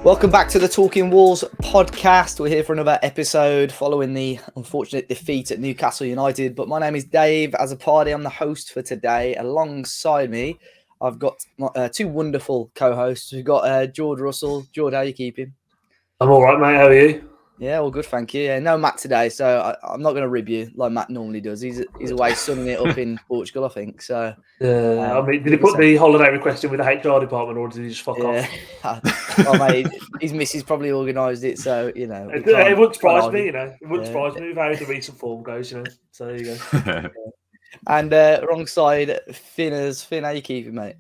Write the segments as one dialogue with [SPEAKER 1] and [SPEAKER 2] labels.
[SPEAKER 1] Welcome back to the Talking Wolves podcast. We're here for another episode following the unfortunate defeat at Newcastle United. But my name is Dave. As a party, I'm the host for today. Alongside me, I've got two wonderful co-hosts. We've got Jord Russell. Jord, how are you keeping?
[SPEAKER 2] I'm all right, mate. How are you?
[SPEAKER 1] Yeah, all good, thank you. Yeah, no Matt today, so I'm not going to rib you like Matt normally does. He's away sunning it up in Portugal, I think. So,
[SPEAKER 2] I mean, did he put the holiday request in with the HR department, or did he just fuck off?
[SPEAKER 1] Well, mate, his missus probably organised it, so you know.
[SPEAKER 2] It wouldn't surprise me, you know. It wouldn't surprise me with how the recent form goes, you know. So there you go.
[SPEAKER 1] And wrong side, Finn, how you keeping, mate?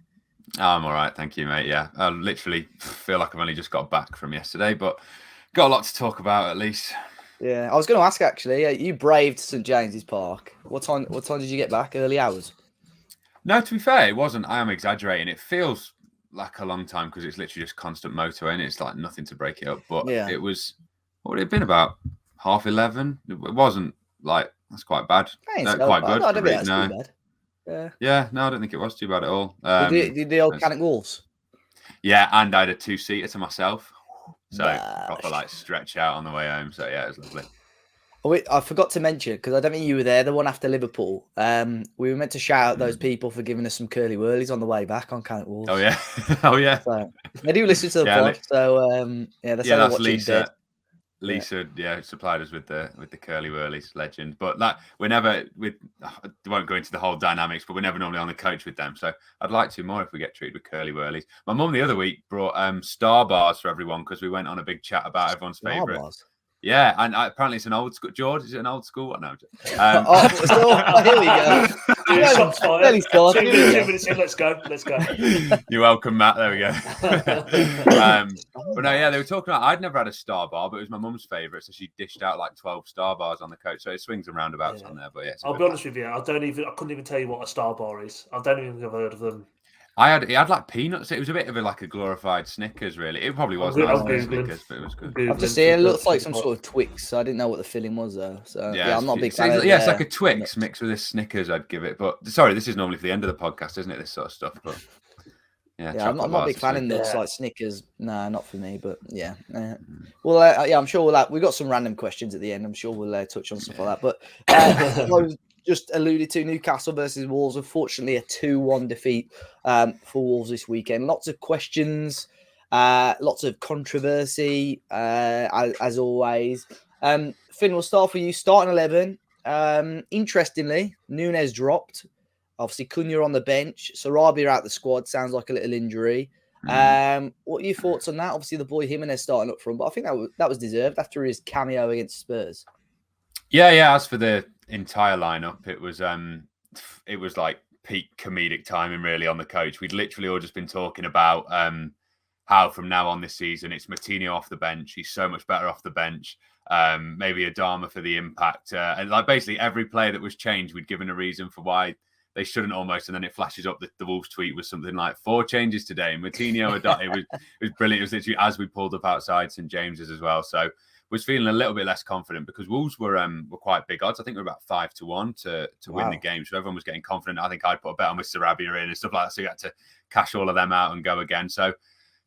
[SPEAKER 3] I'm all right, thank you, mate. Yeah, I literally feel like I've only just got back from yesterday, but got a lot to talk about at least.
[SPEAKER 1] Yeah, I was going to ask actually. You braved St James's Park. What time did you get back? Early hours?
[SPEAKER 3] No, to be fair, it wasn't. I am exaggerating. It feels like a long time because it's literally just constant motorway and it's like nothing to break it up. But It was. What would it have been about 11:30? It wasn't like that's quite bad. Quite good.
[SPEAKER 1] I don't think that's too bad.
[SPEAKER 3] Yeah. No, I don't think it was too bad at all.
[SPEAKER 1] Did the old Cannock Wolves?
[SPEAKER 3] Yeah, and I had a 2-seater to myself. So proper like stretch out on the way home. So yeah, it was lovely.
[SPEAKER 1] Oh, wait, I forgot to mention because I don't think you were there. The one after Liverpool, we were meant to shout out those people for giving us some curly whirlies on the way back on Cannock Wolves.
[SPEAKER 3] Oh yeah, oh yeah.
[SPEAKER 1] So, they do listen to the pod. So
[SPEAKER 3] that's Lisa. Lisa, supplied us with the curly whirlies, legend. But that I won't go into the whole dynamics, but we're never normally on the coach with them. So I'd like to more if we get treated with curly whirlies. My mum the other week brought Star bars for everyone because we went on a big chat about everyone's favourite. Yeah, and apparently it's an old school. George, is it an old school? No.
[SPEAKER 1] Here we go.
[SPEAKER 2] Two minutes in, let's go.
[SPEAKER 3] You're welcome, Matt. There we go. But no, yeah, they were talking about. I'd never had a Star bar, but it was my mum's favourite, so she dished out like 12 Star bars on the coach. So it swings and roundabouts on there. But yeah,
[SPEAKER 2] I'll be honest with you. I couldn't even tell you what a Star bar is. I don't even think I've heard of them.
[SPEAKER 3] It had like peanuts. It was a bit of a glorified Snickers, really. It probably was nice Snickers, but it was good.
[SPEAKER 1] I've just seen it looks like some sort of Twix. So I didn't know what the filling was though. So yeah, I'm not a big fan.
[SPEAKER 3] It's like a Twix mixed with a Snickers. I'd give it. But sorry, this is normally for the end of the podcast, isn't it? This sort of stuff. But
[SPEAKER 1] I'm not a big fan in this like Snickers. No, not for me. But yeah. Well, I'm sure we've got some random questions at the end. I'm sure we'll touch on stuff like that. But just alluded to Newcastle versus Wolves. Unfortunately, a 2-1 defeat for Wolves this weekend. Lots of questions, lots of controversy, as always. Finn, we'll start for you. Starting 11. Interestingly, Nunez dropped. Obviously, Cunha on the bench. Sarabia out the squad. Sounds like a little injury. What are your thoughts on that? Obviously, the boy Jimenez starting up front, but I think that was deserved after his cameo against Spurs.
[SPEAKER 3] Yeah. As for the entire lineup, it was like peak comedic timing really on the coach. We'd literally all just been talking about how from now on this season it's Moutinho off the bench. He's so much better off the bench. Maybe Adama for the impact, and like basically every player that was changed, we'd given a reason for why they shouldn't almost, and then it flashes up the Wolves tweet was something like 4 changes today. Moutinho, it was brilliant. It was literally as we pulled up outside St James's as well. So was feeling a little bit less confident because Wolves were quite big odds. I think we were about 5-1 to win the game. So everyone was getting confident. I think I'd put a bet on with Sarabia in and stuff like that. So you had to cash all of them out and go again. So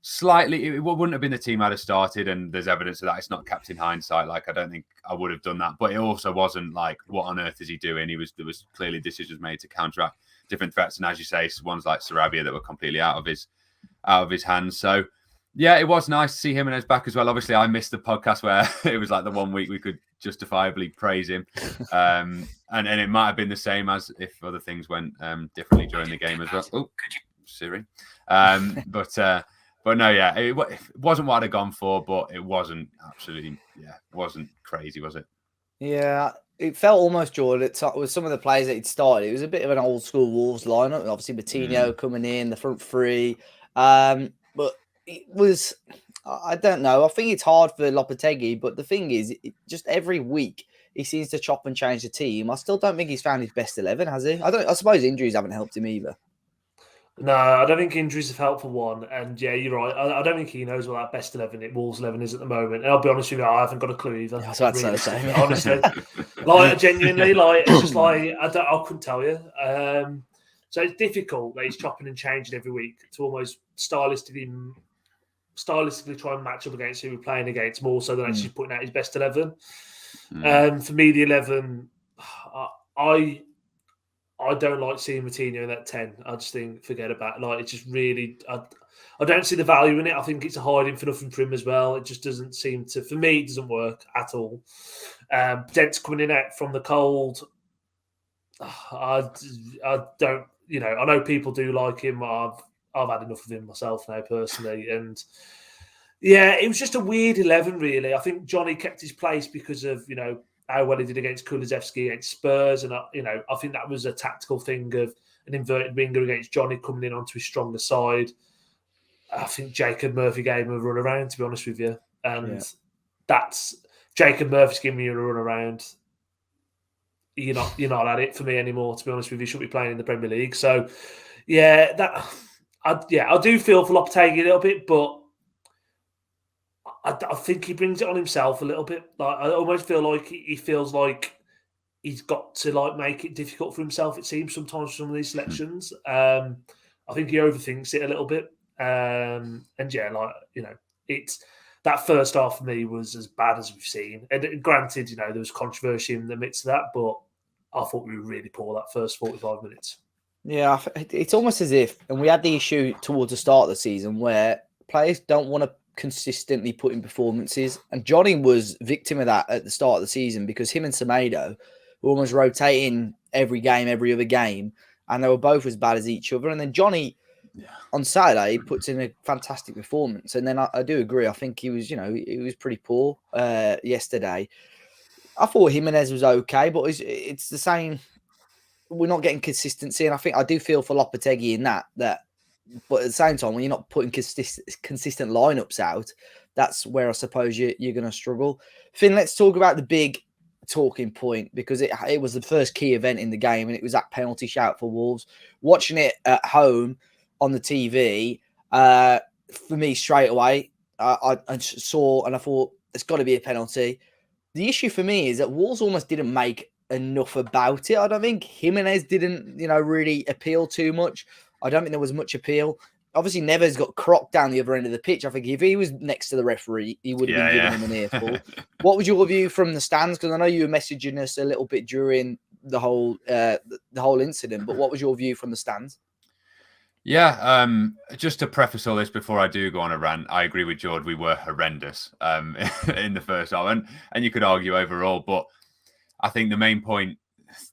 [SPEAKER 3] slightly, it wouldn't have been the team I'd have started. And there's evidence of that. It's not kept in hindsight. Like, I don't think I would have done that. But it also wasn't like, what on earth is he doing? There was clearly decisions made to counteract different threats. And as you say, ones like Sarabia that were completely out of his hands. So yeah, it was nice to see Jimenez back as well. Obviously, I missed the podcast where it was like the 1 week we could justifiably praise him. And it might have been the same as if other things went differently during the game as well. Oh, Siri. But no, yeah, it wasn't what I'd have gone for, but it wasn't absolutely, wasn't crazy, was it?
[SPEAKER 1] Yeah, it felt almost, Jordan, with some of the players that he'd started. It was a bit of an old school Wolves lineup. Obviously, Moutinho coming in, the front three. But it was, I don't know. I think it's hard for Lopetegui, but the thing is, just every week he seems to chop and change the team. I still don't think he's found his best 11, has he? I suppose injuries haven't helped him either.
[SPEAKER 2] No, I don't think injuries have helped for one. And yeah, you're right. I don't think he knows what that best 11 Wolves 11 is at the moment. And I'll be honest with you, I haven't got a clue either.
[SPEAKER 1] I was about to say the same.
[SPEAKER 2] Honestly, like genuinely, like it's just like I couldn't tell you. So it's difficult that he's chopping and changing every week to almost stylistically stylistically try and match up against who we're playing against more so than actually putting out his best 11. For me, the 11, I don't like seeing Moutinho in that 10. I just think forget about it. Like, it's just really, I don't see the value in it. I think it's a hiding for nothing for him as well. It just doesn't seem to, for me, it doesn't work at all. Dent's coming in out from the cold. I don't, I know people do like him. I've had enough of him myself now, personally. And yeah, it was just a weird 11, really. I think Johnny kept his place because of, how well he did against Kulusevski, against Spurs. And, I think that was a tactical thing of an inverted winger against Johnny coming in onto his stronger side. I think Jacob Murphy gave him a run around, to be honest with you. And that's Jacob Murphy's giving you a run around. You're not at it for me anymore, to be honest with you. You should be playing in the Premier League. So, yeah, I do feel for Lopetegui a little bit, but I think he brings it on himself a little bit. Like, I almost feel like he feels like he's got to make it difficult for himself. It seems sometimes for some of these selections. I think he overthinks it a little bit. It's that first half for me was as bad as we've seen. And granted, there was controversy in the midst of that, but I thought we were really poor that first 45 minutes.
[SPEAKER 1] Yeah, it's almost as if, and we had the issue towards the start of the season where players don't want to consistently put in performances. And Johnny was victim of that at the start of the season because him and Semedo were almost rotating every game, every other game, and they were both as bad as each other. And then Johnny, on Saturday, puts in a fantastic performance. And then I do agree. I think he was, he was pretty poor yesterday. I thought Jimenez was okay, but it's the same. We're not getting consistency. And I do feel for Lopetegui in that, but at the same time, when you're not putting consistent lineups out, that's where I suppose you're going to struggle. Finn, let's talk about the big talking point because it was the first key event in the game, and it was that penalty shout for Wolves. Watching it at home on the TV, for me straight away, I saw and I thought there's got to be a penalty. The issue for me is that Wolves almost didn't make enough about it. I don't think Jimenez didn't, really appeal too much. I don't think there was much appeal. Obviously, Neves got crocked down the other end of the pitch. I think if he was next to the referee, he would have been giving him an earful. What was your view from the stands? Because I know you were messaging us a little bit during the whole incident, but what was your view from the stands?
[SPEAKER 3] Yeah, just to preface all this before I do go on a rant, I agree with Jord. We were horrendous in the first half, and you could argue overall, but I think the main point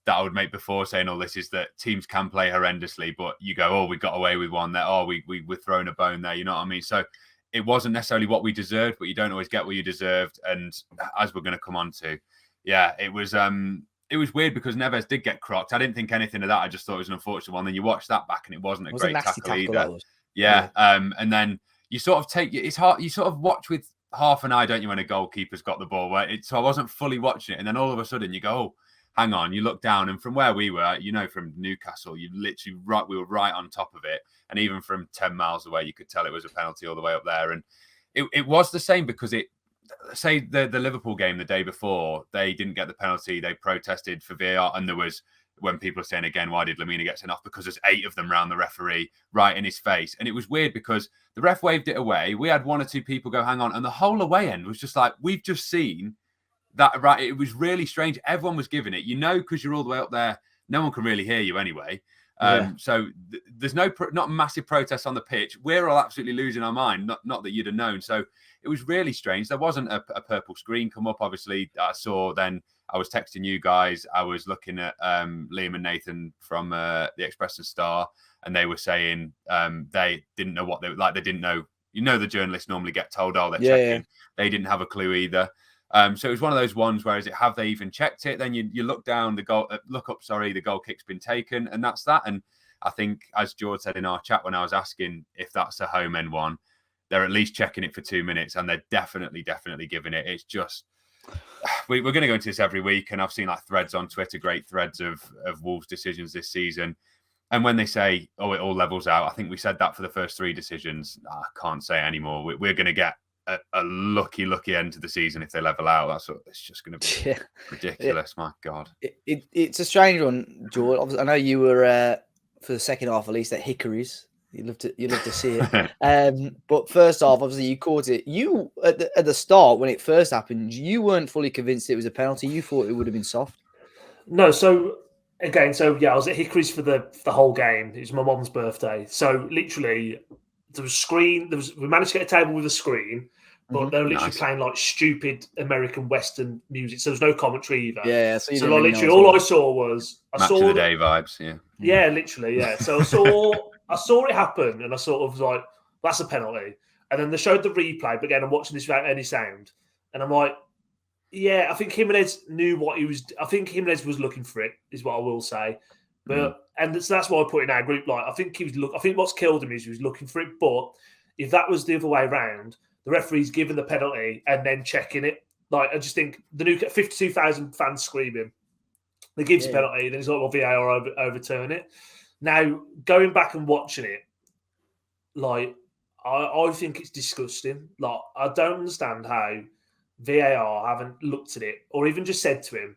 [SPEAKER 3] that I would make before saying all this is that teams can play horrendously, but you go, oh, we got away with one there. Oh, we were throwing a bone there. You know what I mean? So it wasn't necessarily what we deserved, but you don't always get what you deserved. And as we're going to come on to, it was weird because Neves did get crocked. I didn't think anything of that. I just thought it was an unfortunate one. Then you watch that back and it wasn't a great tackle either. Yeah. And then you sort of it's hard. You sort of watch with half an eye, don't you, when a goalkeeper's got the ball. So I wasn't fully watching it. And then all of a sudden you go, oh, hang on, you look down, and from where we were, from Newcastle, we were right on top of it. And even from 10 miles away, you could tell it was a penalty all the way up there. And it was the same because say the Liverpool game the day before, they didn't get the penalty. They protested for VAR. And there was, when people are saying again, why did Lamina get sent off? Because there's 8 of them round the referee right in his face. And it was weird because the ref waved it away. We had 1 or 2 people go, hang on. And the whole away end was just like, we've just seen that, right? It was really strange. Everyone was giving it, because you're all the way up there. No one can really hear you anyway. So there's not massive protests on the pitch. We're all absolutely losing our mind. Not that you'd have known. So it was really strange. There wasn't a purple screen come up. Obviously, I saw then. I was texting you guys. I was looking at Liam and Nathan from the Express and Star, and they were saying they didn't know what they like. They didn't know. The journalists normally get told, oh, they're checking. Yeah. They didn't have a clue either. So it was one of those ones where have they even checked it? Then you look down, the goal kick's been taken, and that's that. And I think, as George said in our chat when I was asking if that's a home end one, they're at least checking it for 2 minutes, and they're definitely giving it. It's just, we're going to go into this every week, and I've seen threads on Twitter, great threads of Wolves' decisions this season. And when they say, oh, it all levels out, I think we said that for the first 3 decisions. I can't say anymore. We're going to get a lucky end to the season if they level out. It's just going to be ridiculous. My God,
[SPEAKER 1] it's a strange one, George. I know you were for the second half at least at Hickory's You love to see it. But first off, obviously you caught it. You at the start when it first happened, you weren't fully convinced it was a penalty. You thought it would have been soft.
[SPEAKER 2] No, so again, I was at Hickory's for the whole game. It was my mom's birthday, so literally there was screen. We managed to get a table with a screen, but they were literally playing like stupid American Western music. So there was no commentary either.
[SPEAKER 1] Yeah,
[SPEAKER 2] so like, literally all I saw was
[SPEAKER 3] Match of the day vibes.
[SPEAKER 2] Yeah, literally, yeah. So I saw it happen, and I sort of was like, that's a penalty. And then they showed the replay, but again, I'm watching this without any sound, and I'm like, yeah, I think Jimenez knew what he was. I think Jimenez was looking for it, is what I will say. But and so that's why I put in our group. Like, I think he was I think what's killed him is he was looking for it. But if that was the other way around, the referee's giving the penalty and then checking it. Like, I just think the new 52,000 fans screaming. They gives a penalty, then he's like, well, VAR overturn it. Now, going back and watching it, like, I think it's disgusting. Like, I don't understand how VAR haven't looked at it or even just said to him,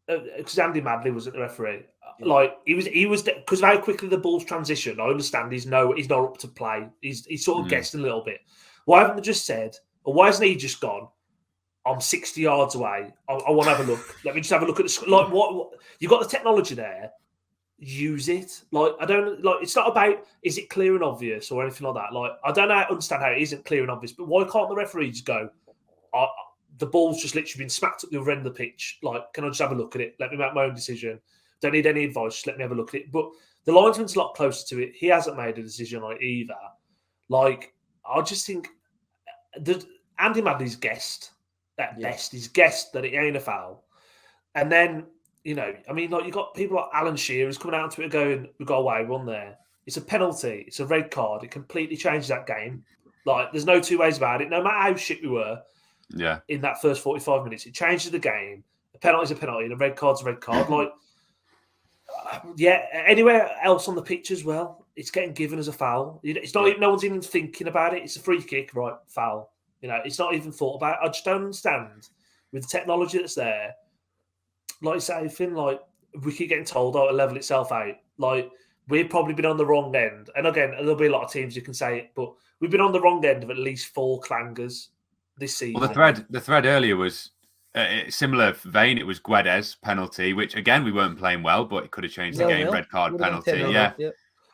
[SPEAKER 2] because Andy Madley wasn't the referee. Yeah. Like, he was because of how quickly the ball's transitioned. I understand he's not up to play. He's sort of guessed a little bit. Why haven't they just said, or why hasn't he just gone, I'm 60 yards away. I want to have a look. Let me just have a look at the like. What you got the technology there? Use it. Like, I don't like. It's not about is it clear and obvious or anything like that. Like, I don't understand how it isn't clear and obvious. But why can't the referee just go? The ball's just literally been smacked up the other end of the pitch. Like, can I just have a look at it? Let me make my own decision. Don't need any advice. Just let me have a look at it. But the linesman's a lot closer to it. He hasn't made a decision on it either. Like, I just think that Andy Madley's guessed at best. He's guessed that it ain't a foul. And then, you know, I mean, like, you got people like Alan Shearer who's coming out onto it going, we got away, one there. It's a penalty. It's a red card. It completely changes that game. Like, there's no two ways about it. No matter how shit we were in that first 45 minutes, it changes the game. A penalty's a penalty and a red card's a red card. Like, anywhere else on the pitch as well, it's getting given as a foul. It's not even, no one's even thinking about it. It's a free kick, right? Foul. You know, it's not even thought about. I just don't understand with the technology that's there. Like you say, Finn, like, we keep getting told, to level itself out. Like, we've probably been on the wrong end. And again, there'll be a lot of teams who can say it, but we've been on the wrong end of at least 4 clangers this season.
[SPEAKER 3] Well, the thread earlier was similar vein. It was Guedes penalty, which again we weren't playing well, but it could have changed the game. Red card penalty.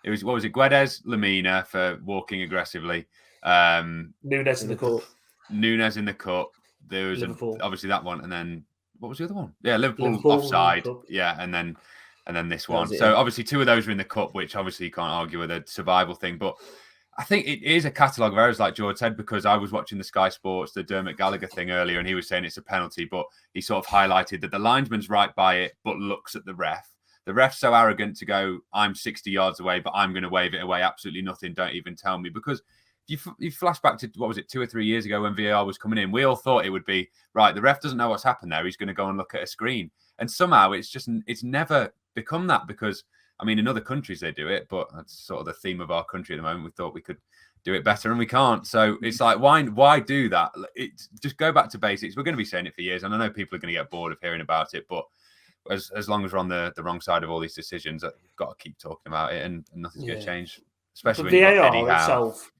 [SPEAKER 3] It was, what was it? Guedes, Lamina for walking aggressively.
[SPEAKER 2] Nunez in the cup.
[SPEAKER 3] Nunez in the cup. There was obviously that one, and then what was the other one? Yeah, Liverpool offside. Yeah, and then this one. So obviously 2 of those were in the cup, which obviously you can't argue with a survival thing, but I think it is a catalogue of errors, like George said, because I was watching the Sky Sports, the Dermot Gallagher thing earlier, and he was saying it's a penalty, but he sort of highlighted that the linesman's right by it, but looks at the ref. The ref's so arrogant to go, I'm 60 yards away, but I'm going to wave it away. Absolutely nothing. Don't even tell me. Because you flash back to, what was it, 2 or 3 years ago when VAR was coming in, we all thought it would be, right, the ref doesn't know what's happened there. He's going to go and look at a screen. And somehow it's never become that because, I mean, in other countries they do it, but that's sort of the theme of our country at the moment. We thought we could do it better and we can't. So it's like, why do that? Just go back to basics. We're going to be saying it for years, and I know people are going to get bored of hearing about it, but as long as we're on the wrong side of all these decisions, we've got to keep talking about it, and nothing's going to change. Especially when
[SPEAKER 2] VAR itself.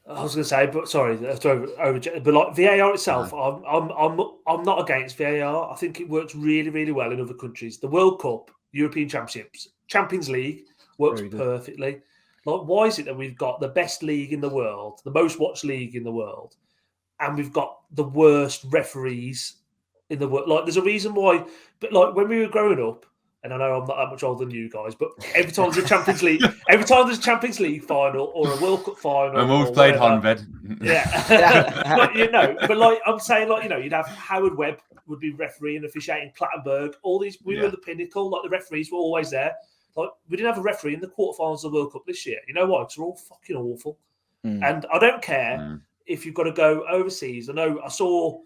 [SPEAKER 2] I was going to say, but sorry, but like VAR itself, I'm not against VAR. I think it works really, really well in other countries. The World Cup, European Championships, Champions League works perfectly. Like, why is it that we've got the best league in the world, the most watched league in the world, and we've got the worst referees in the world? Like, there's a reason why. But like, when we were growing up, and I know I'm not that much older than you guys, but every time there's a Champions League, Champions League final or a World Cup final,
[SPEAKER 3] and we've played Honved.
[SPEAKER 2] Yeah, but, you know, but like I'm saying, like, you know, you'd have Howard Webb would be referee and officiating, Plattenberg, all these. We were the pinnacle. Like, the referees were always there. Like, we didn't have a referee in the quarterfinals of the World Cup this year. You know why? Because they're all fucking awful. And I don't care if you've got to go overseas. I know I saw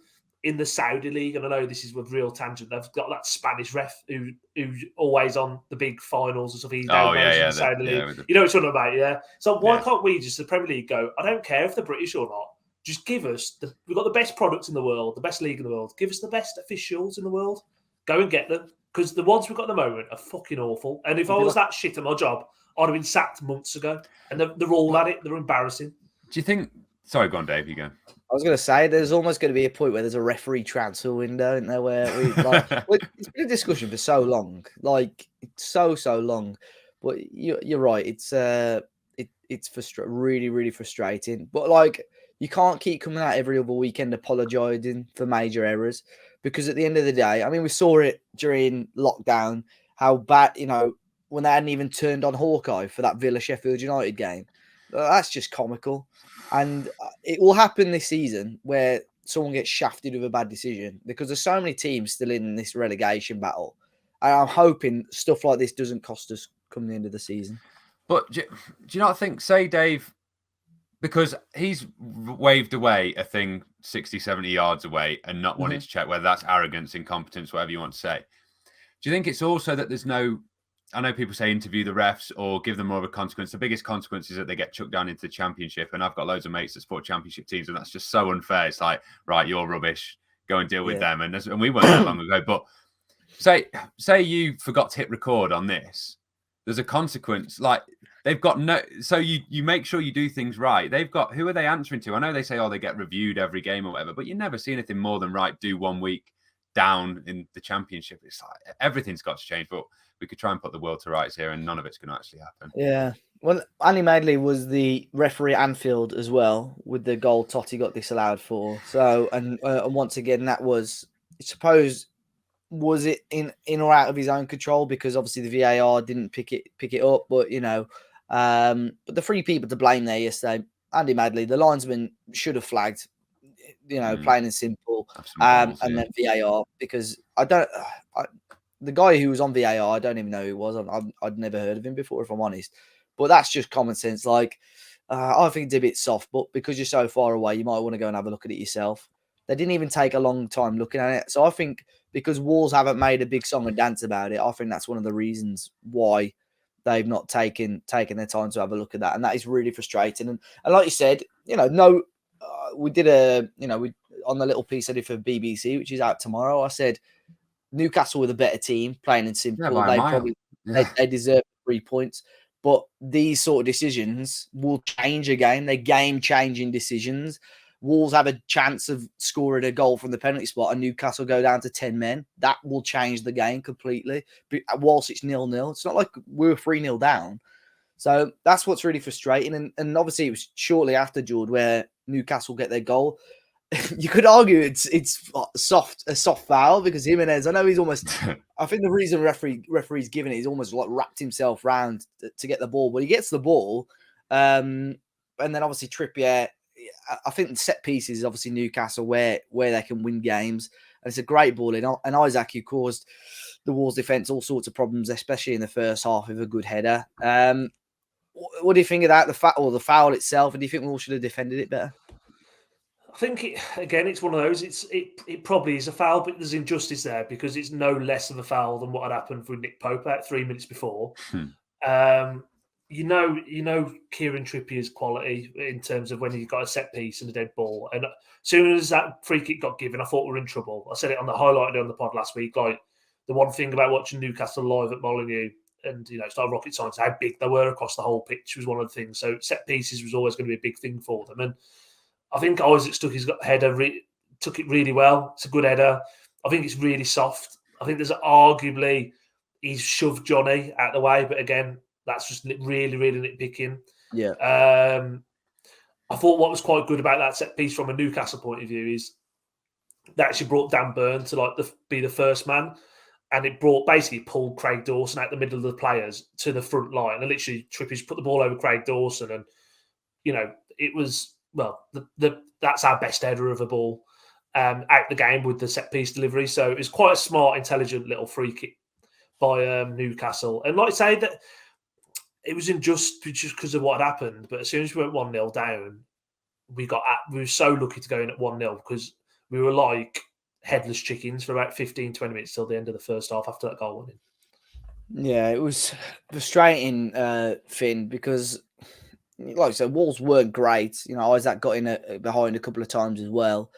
[SPEAKER 2] in the Saudi League, and I know this is with real tangent, they've got that Spanish ref who's always on the big finals and stuff. He's now managing the Saudi League. You know what I'm talking about, yeah? So why can't we just, the Premier League, go, I don't care if they're British or not. Just give us, we've got the best products in the world, the best league in the world. Give us the best officials in the world. Go and get them. Because the ones we've got at the moment are fucking awful. And if I was that shit at my job, I'd have been sacked months ago. And they're all at it. They're embarrassing.
[SPEAKER 3] Do you think? Sorry, go on, Dave. You go.
[SPEAKER 1] I was going to say there's almost going to be a point where there's a referee transfer window, isn't there? Where it's been a discussion for so long, like so long. But you're right. It's really, really frustrating. But like, you can't keep coming out every other weekend apologising for major errors, because at the end of the day, I mean, we saw it during lockdown how bad, when they hadn't even turned on Hawkeye for that Villa Sheffield United game. That's just comical. And it will happen this season where someone gets shafted with a bad decision, because there's so many teams still in this relegation battle. And I'm hoping stuff like this doesn't cost us come the end of the season.
[SPEAKER 3] But do you not think, say, Dave, because he's waved away a thing 60, 70 yards away and not wanting to check whether that's arrogance, incompetence, whatever you want to say. Do you think it's also that there's no... I know people say interview the refs or give them more of a consequence. The biggest consequence is that they get chucked down into the championship. And I've got loads of mates that support championship teams, and that's just so unfair. It's like, right, you're rubbish. Go and deal with them. And we weren't that long ago. But say you forgot to hit record on this. There's a consequence. Like, they've got no... So you make sure you do things right. They've got... Who are they answering to? I know they say, they get reviewed every game or whatever, but you never see anything more than, right, do 1 week down in the championship. It's like everything's got to change, but we could try and put the world to rights here, and none of it's going to actually happen.
[SPEAKER 1] Yeah. Well, Andy Madley was the referee at Anfield as well, with the goal Totti got disallowed for. So, and once again, that was, I suppose, was it in or out of his own control, because obviously the VAR didn't pick it up. But but the three people to blame there yesterday, Andy Madley, the linesman should have flagged, plain and simple, and then VAR, because the guy who was on VAR, I don't even know who it was. I'd never heard of him before, if I'm honest. But that's just common sense. Like, I think it's a bit soft, but because you're so far away, you might want to go and have a look at it yourself. They didn't even take a long time looking at it. So I think because Wolves haven't made a big song and dance about it, I think that's one of the reasons why they've not taken their time to have a look at that. And that is really frustrating. And like you said, we did on the little piece I did for BBC, which is out tomorrow, I said, Newcastle were the better team, plain and simple. They deserve 3 points. But these sort of decisions will change a game. They're game-changing decisions. Wolves have a chance of scoring a goal from the penalty spot, and Newcastle go down to 10 men. That will change the game completely. But whilst it's 0-0, it's not like we're 3-0 down. So that's what's really frustrating. And obviously it was shortly after, Jord, where Newcastle get their goal. You could argue it's a soft foul, because Jimenez, I know he's almost... I think the reason referee's given it, he's almost like wrapped himself round to get the ball. But he gets the ball. And then obviously Trippier... I think the set pieces is obviously Newcastle where they can win games. And it's a great ball in. And Isaac, who caused the Wolves defence all sorts of problems, especially in the first half, with a good header. What do you think of that? The foul itself? And do you think Wolves should have defended it better?
[SPEAKER 2] I think, it's one of those. It probably is a foul, but there's injustice there, because it's no less of a foul than what had happened with Nick Pope at 3 minutes before. You know Kieran Trippier's quality in terms of when he got a set piece and a dead ball. And as soon as that free kick got given, I thought we're in trouble. I said it on the pod last week. Like, the one thing about watching Newcastle live at Molineux, and it's like rocket science, how big they were across the whole pitch was one of the things. So set pieces was always going to be a big thing for them. And I think Isaac took his header, took it really well. It's a good header. I think it's really soft. I think there's arguably he's shoved Johnny out the way, but again, that's just really, really nitpicking.
[SPEAKER 1] Yeah.
[SPEAKER 2] I thought what was quite good about that set piece from a Newcastle point of view is that actually brought Dan Burn to be the first man, and it basically pulled Craig Dawson out the middle of the players to the front line, and literally Trippier's put the ball over Craig Dawson, and it was that's our best header of a ball out the game with the set piece delivery. So it was quite a smart, intelligent little free kick by Newcastle, and like I say that. It was unjust just because of what had happened. But as soon as we went 1-0 down, we were so lucky to go in at 1-0, because we were like headless chickens for about 15, 20 minutes till the end of the first half after that goal went in.
[SPEAKER 1] Yeah, it was frustrating, Finn, because, like I said, Wolves weren't great. Isaac got in behind a couple of times as well,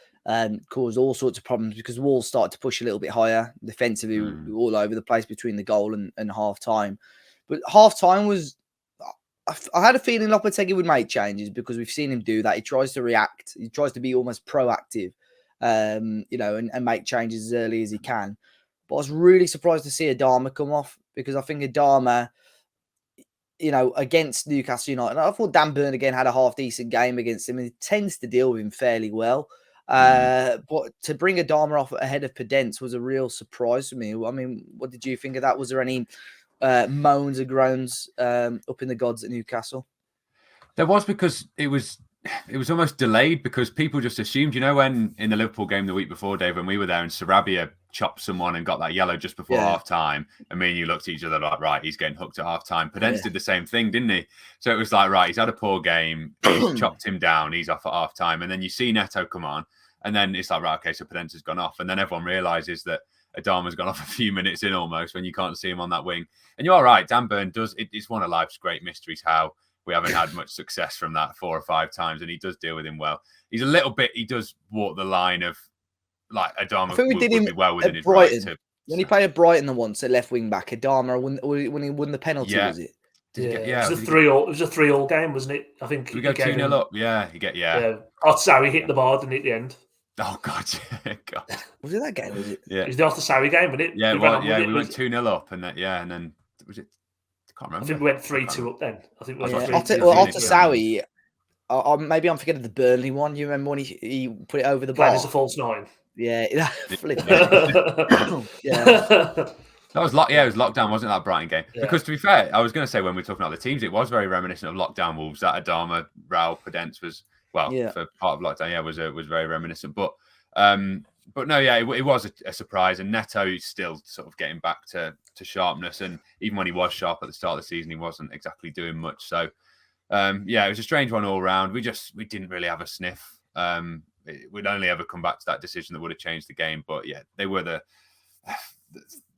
[SPEAKER 1] caused all sorts of problems, because Wolves started to push a little bit higher defensively, all over the place between the goal and half time. But half time was I had a feeling Lopetegui would make changes because we've seen him do that. He tries to react. He tries to be almost proactive, and make changes as early as he can. But I was really surprised to see Adama come off because I think Adama, against Newcastle United, I thought Dan Burn again had a half-decent game against him, and he tends to deal with him fairly well. But to bring Adama off ahead of Podence was a real surprise to me. I mean, what did you think of that? Was there any moans or groans up in the gods at Newcastle?
[SPEAKER 3] There was, because it was almost delayed, because people just assumed, when in the Liverpool game the week before, Dave, when we were there and Sarabia chopped someone and got that yellow just before half time, and me and you looked at each other like, right, he's getting hooked at half time. Podence did the same thing, didn't he? So it was like, right, he's had a poor game, he's chopped him down, he's off at half time, and then you see Neto come on, and then it's like, right, okay, so Podence has gone off, and then everyone realizes that Adama's gone off a few minutes in almost when you can't see him on that wing. And you're right, Dan Burn does. It's one of life's great mysteries how we haven't had much success from that 4 or 5 times, and he does deal with him well. He's a little bit. He does walk the line of like Adama.
[SPEAKER 1] I think we did him
[SPEAKER 3] be well within his
[SPEAKER 1] Brighton.
[SPEAKER 3] right to.
[SPEAKER 1] When he played at Brighton the once at left wing back, Adama when he won the penalty, was it?
[SPEAKER 2] It was a 3-3. It was a 3-3 game, wasn't it? I think
[SPEAKER 3] we go 2-0 up. Yeah,
[SPEAKER 2] Otsari hit the bar, didn't it, at the end?
[SPEAKER 3] Oh God! God.
[SPEAKER 1] Was it that game? Was it?
[SPEAKER 3] Yeah,
[SPEAKER 2] it was the Otsari game, wasn't it?
[SPEAKER 3] Yeah, we went 2-0 up, and then was it? I can't remember.
[SPEAKER 2] I think we went 3-2 up then. I think we went 3-2.
[SPEAKER 1] Otsari. Maybe I'm forgetting the Burnley one. You remember when he put it over the bar?
[SPEAKER 2] That is a false 9.
[SPEAKER 1] Yeah, flip.
[SPEAKER 3] That was it was lockdown, wasn't that Brighton game? Yeah. Because to be fair, I was going to say when we were talking about the teams, it was very reminiscent of lockdown Wolves. That Adama, Raul, Podence was for part of lockdown. Was very reminiscent. But no, it was a surprise. And Neto is still sort of getting back to sharpness. And even when he was sharp at the start of the season, he wasn't exactly doing much. So it was a strange one all round. We didn't really have a sniff. We'd only ever come back to that decision that would have changed the game. But yeah, they were the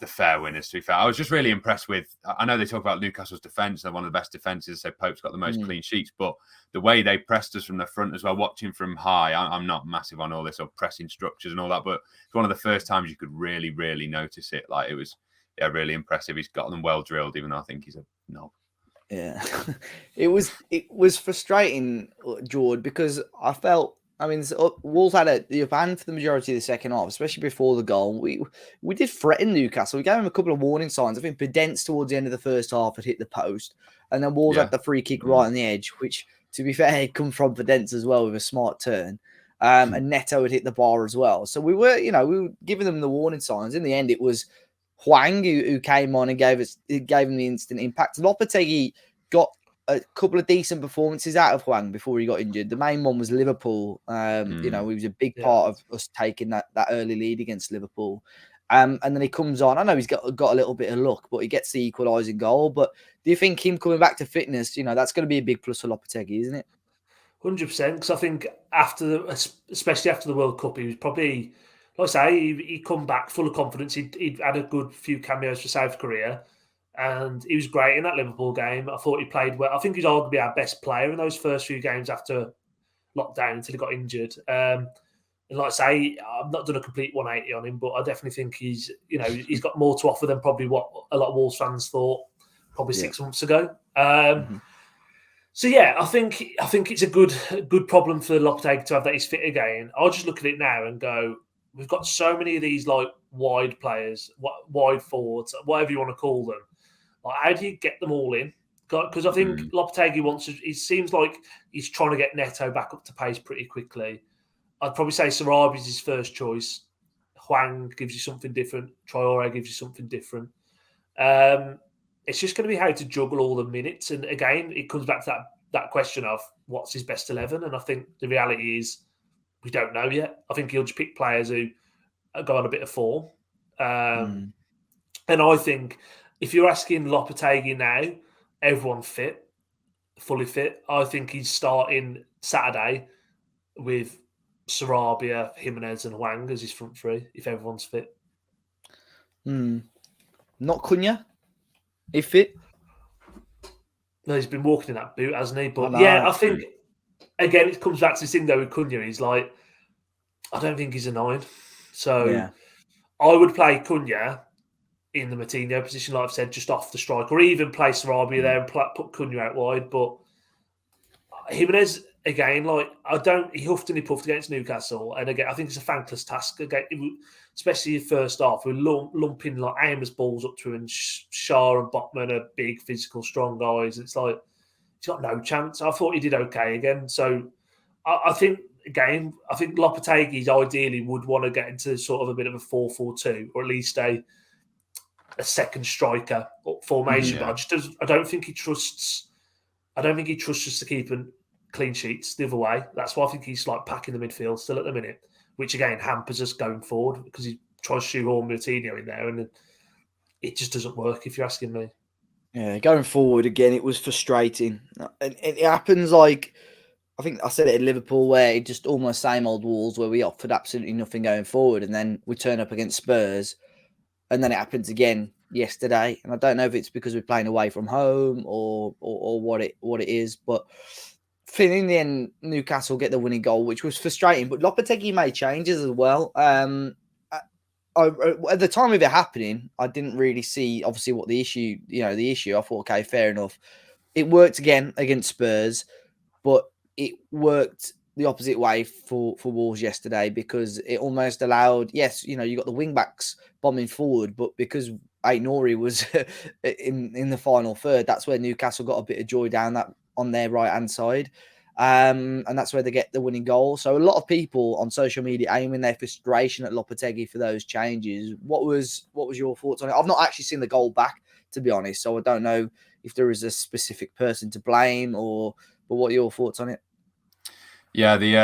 [SPEAKER 3] fair winners, to be fair. I was just really impressed with, I know they talk about Newcastle's defence, they're one of the best defences, so Pope's got the most clean sheets, but the way they pressed us from the front as well, watching from high, I'm not massive on all this sort of pressing structures and all that, but it's one of the first times you could really, really notice it. Like, it was really impressive. He's got them well drilled, even though I think he's a knob.
[SPEAKER 1] Yeah. It was frustrating, Jord, because I felt, Wolves had the upper hand for the majority of the second half, especially before the goal. We did threaten Newcastle. We gave them a couple of warning signs. I think Podence towards the end of the first half had hit the post, and then Wolves had the free kick right on the edge, which, to be fair, had come from Podence as well with a smart turn. And Neto had hit the bar as well. So we were giving them the warning signs. In the end, it was Hwang who came on and gave him the instant impact. Lopetegui got a couple of decent performances out of Hwang before he got injured. The main one was Liverpool. He was a big part of us taking that early lead against Liverpool. And then he comes on. I know he's got a little bit of luck, but he gets the equalising goal. But do you think him coming back to fitness, that's going to be a big plus for Lopetegui, isn't it?
[SPEAKER 2] 100%. Because I think especially after the World Cup, he was probably, like I say, he'd come back full of confidence. He'd had a good few cameos for South Korea. And he was great in that Liverpool game. I thought he played well. I think he's arguably our best player in those first few games after lockdown until he got injured. And like I say, I've not done a complete 180 on him, but I definitely think he's got more to offer than probably what a lot of Wolves fans thought probably 6 months ago. So yeah, I think it's a good problem for Lopetegui to have that he's fit again. I'll just look at it now and go, we've got so many of these like wide players, wide forwards, whatever you want to call them. Like, how do you get them all in? Because I think Lopetegui it seems like he's trying to get Neto back up to pace pretty quickly. I'd probably say Sarabia is his first choice. Hwang gives you something different. Traore gives you something different. It's just going to be how to juggle all the minutes. And again, it comes back to that question of what's his best 11. And I think the reality is we don't know yet. I think he'll just pick players who go on a bit of form. And I think if you're asking Lopetegui now, everyone fully fit. I think he's starting Saturday with Sarabia, Jimenez and Hwang as his front three, if everyone's fit.
[SPEAKER 1] Not Cunha? He fit?
[SPEAKER 2] No, he's been walking in that boot, hasn't he? But I think, again, it comes back to this thing though with Cunha. He's like, I don't think he's a 9. So I would play Cunha in the Moutinho position, like I've said, just off the strike, or even place Sarabia there and put Cunha out wide. But Jimenez, again, he huffed and he puffed against Newcastle. And again, I think it's a thankless task. Again, especially the first half, we're lumping like Amos balls up to him, and Shaw and Botman are big, physical, strong guys. It's like, he's got no chance. I thought he did okay again. So I think, again, Lopetegui ideally would want to get into sort of a bit of a 4-4-2, or at least a second striker formation.
[SPEAKER 3] Yeah.
[SPEAKER 2] But I don't think he trusts us to keep clean sheets the other way. That's why I think he's like packing the midfield still at the minute, which again hampers us going forward because he tries to shoehorn Moutinho in there, and it just doesn't work, if you're asking me.
[SPEAKER 1] Yeah, going forward again, it was frustrating. And it happens like, I think I said it at Liverpool, where it just almost same old Wolves, where we offered absolutely nothing going forward, and then we turn up against Spurs, and then it happens again yesterday. And I don't know if it's because we're playing away from home or what it is, but in the end, Newcastle get the winning goal, which was frustrating. But Lopetegui made changes as well. At the time of it happening, I didn't really see obviously what the issue. I thought, okay, fair enough. It worked again against Spurs, but it worked the opposite way for Wolves yesterday, because it almost allowed, yes, you got the wing backs bombing forward, but because Aït-Nouri was in the final third, that's where Newcastle got a bit of joy down that on their right hand side. And that's where they get the winning goal. So a lot of people on social media aiming their frustration at Lopetegui for those changes. What was your thoughts on it? I've not actually seen the goal back, to be honest, so I don't know if there is a specific person to blame, but what are your thoughts on it?
[SPEAKER 3] Yeah, the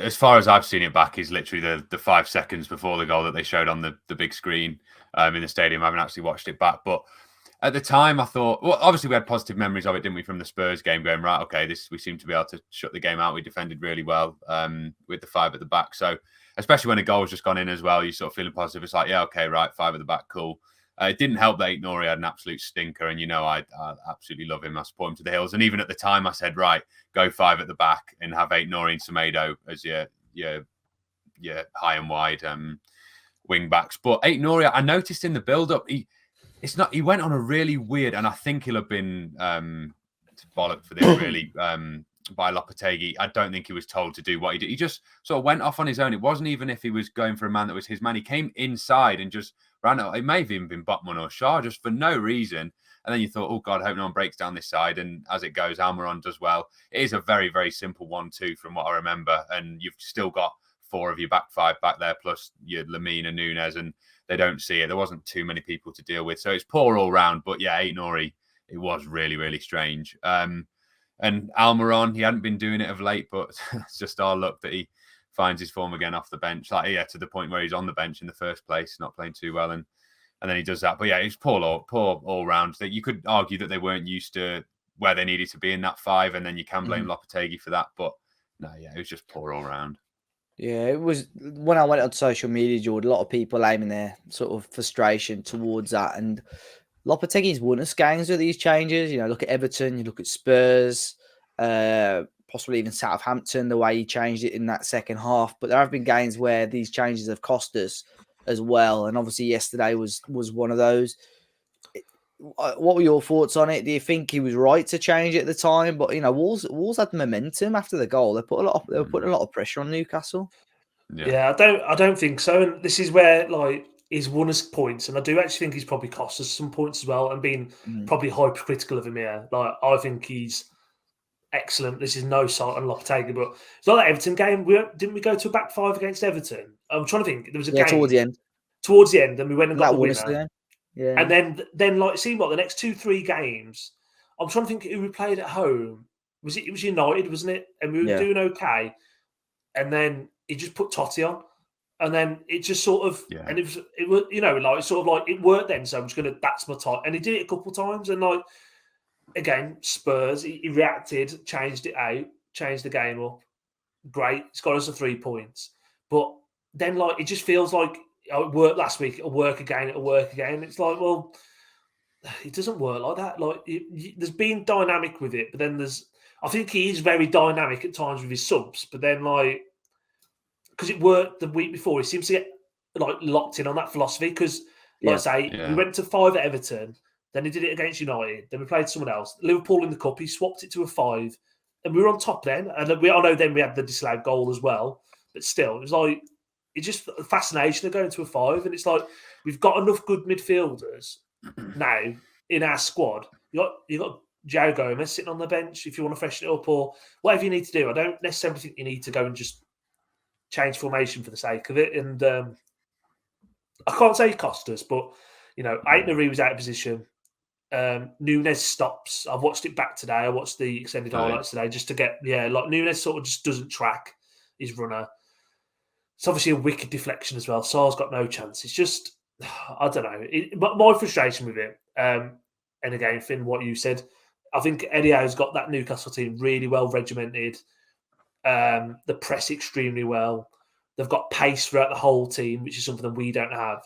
[SPEAKER 3] as far as I've seen it back is literally the 5 seconds before the goal that they showed on the big screen in the stadium. I haven't actually watched it back, but at the time I thought, well, obviously we had positive memories of it, didn't we, from the Spurs game, going, right, okay, we seem to be able to shut the game out. We defended really well with the 5 at the back. So especially when a goal's just gone in as well, you're sort of feeling positive. It's like, yeah, okay, right, 5 at the back, cool. It didn't help that Aït-Nouri had an absolute stinker, and I absolutely love him. I support him to the hills. And even at the time, I said, right, go 5 at the back and have Aït-Nouri and Semedo as your high and wide wing backs. But Aït-Nouri, I noticed in the build-up, he went on a really weird, and I think he'll have been bollocked for this really by Lopetegui. I don't think he was told to do what he did. He just sort of went off on his own. It wasn't even if he was going for a man that was his man. He came inside and just ran out. It may have even been Botman or Shaw, just for no reason. And then you thought, oh God, I hope no one breaks down this side. And as it goes, Almiron does well. It is a very, very simple 1-2 from what I remember. And you've still got 4 of your back 5 back there, plus your Lamine, Nunez, and they don't see it. There wasn't too many people to deal with. So it's poor all round. But yeah, Aït-Nouri, it was really, really strange. And Almiron, he hadn't been doing it of late, but it's just our luck that he finds his form again off the bench. To the point where he's on the bench in the first place, not playing too well. And then he does that. But yeah, it's poor all round. That you could argue that they weren't used to where they needed to be in that 5, and then you can blame Lopetegui for that. But no, yeah, it was just poor all round.
[SPEAKER 1] Yeah, it was. When I went on social media, Jord, a lot of people aiming their sort of frustration towards that. And Lopetegui's won us games with these changes. Look at Everton, you look at Spurs, possibly even Southampton, the way he changed it in that second half. But there have been games where these changes have cost us as well. And obviously yesterday was one of those. What were your thoughts on it? Do you think he was right to change it at the time? But Wolves had momentum after the goal. They were putting a lot of pressure on Newcastle.
[SPEAKER 2] Yeah, I don't think so. And this is where he's won us points, and I do actually think he's probably cost us some points as well, and been probably hypercritical of him here. I think he's excellent. This is no salt on Lopetegui, but it's like that Everton game. Didn't we go to a back 5 against Everton? I'm trying to think. There was a game
[SPEAKER 1] towards the end.
[SPEAKER 2] Towards the end, and we went and got the winner.
[SPEAKER 1] Yeah.
[SPEAKER 2] And then it seemed like the next 2-3 games, I'm trying to think who we played at home. It was United, wasn't it? And we were doing okay. And then he just put Totti on. And then it just sort of, and it was sort of like it worked then. So I'm just that's my type. And he did it a couple of times. And again, Spurs, he reacted, changed it out, changed the game up. Great. It's got us the 3 points. But then it just feels like, it worked last week, it'll work again. It's like, well, it doesn't work like that. There's been dynamic with it, but then I think he is very dynamic at times with his subs, but then because it worked the week before, he seems to get locked in on that philosophy, because Like I say, we went to 5 at Everton, then he did it against United, then we played someone else. Liverpool in the Cup, he swapped it to a 5, and we were on top then. And I know then we had the disallowed goal as well, but still, it was like, it's just a fascination of going to a 5, and it's like, we've got enough good midfielders now in our squad. You got Joe Gomez sitting on the bench if you want to freshen it up or whatever you need to do. I don't necessarily think you need to go and just change formation for the sake of it. And I can't say he cost us, but Aït-Nouri was out of position. Nunez stops. I've watched it back today. I watched the extended highlights today just to get like Nunez sort of just doesn't track his runner. It's obviously a wicked deflection as well. Sar's got no chance. It's just I don't know. My frustration with it. And again, Finn, what you said, I think Eddie Howe's got that Newcastle team really well regimented. They press extremely well. They've got pace throughout the whole team, which is something that we don't have.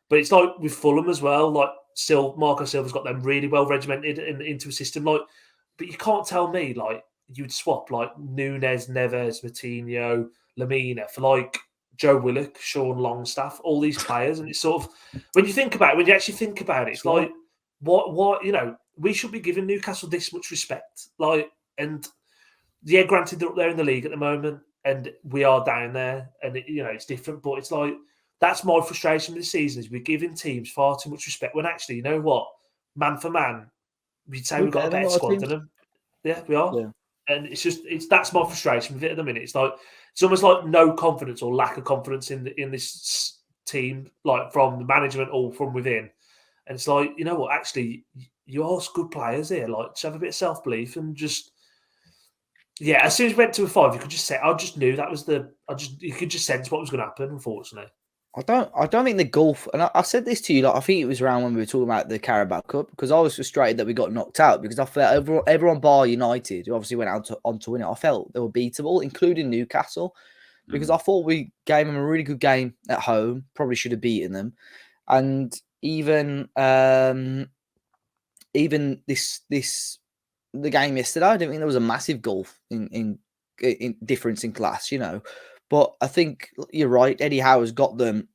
[SPEAKER 2] But it's like with Fulham as well. Like Marco Silva's got them really well regimented into a system. Like, but you can't tell me like you'd swap like Nunez, Neves, Moutinho, Lamina for like Joe Willock, Sean Longstaff, all these players, and it's sort of when you actually think about it, it's like what we should be giving Newcastle this much respect. Like, and yeah, granted they're up there in the league at the moment, and we are down there, and it's different. But it's like that's my frustration with the season is we're giving teams far too much respect when actually, you know what, man for man, we'd say we've got a better squad than them. Yeah, we are. Yeah. And that's my frustration with it at the minute. It's like it's almost like no confidence or lack of confidence in this team, like from the management or from within. And it's like, you know what, actually, you are good players here. Like, just have a bit of self-belief and just, as soon as we went to a 5, you could just say, I just knew that was you could just sense what was going to happen, unfortunately.
[SPEAKER 1] I don't think the Gulf, and I said this to you, like I think it was around when we were talking about the Carabao Cup, because I was frustrated that we got knocked out because I felt everyone bar United, who obviously went on to win it, I felt they were beatable, including Newcastle, because I thought we gave them a really good game at home, probably should have beaten them, and even the game yesterday, I didn't think there was a massive gulf in difference in class, But I think you're right. Eddie Howe's got them,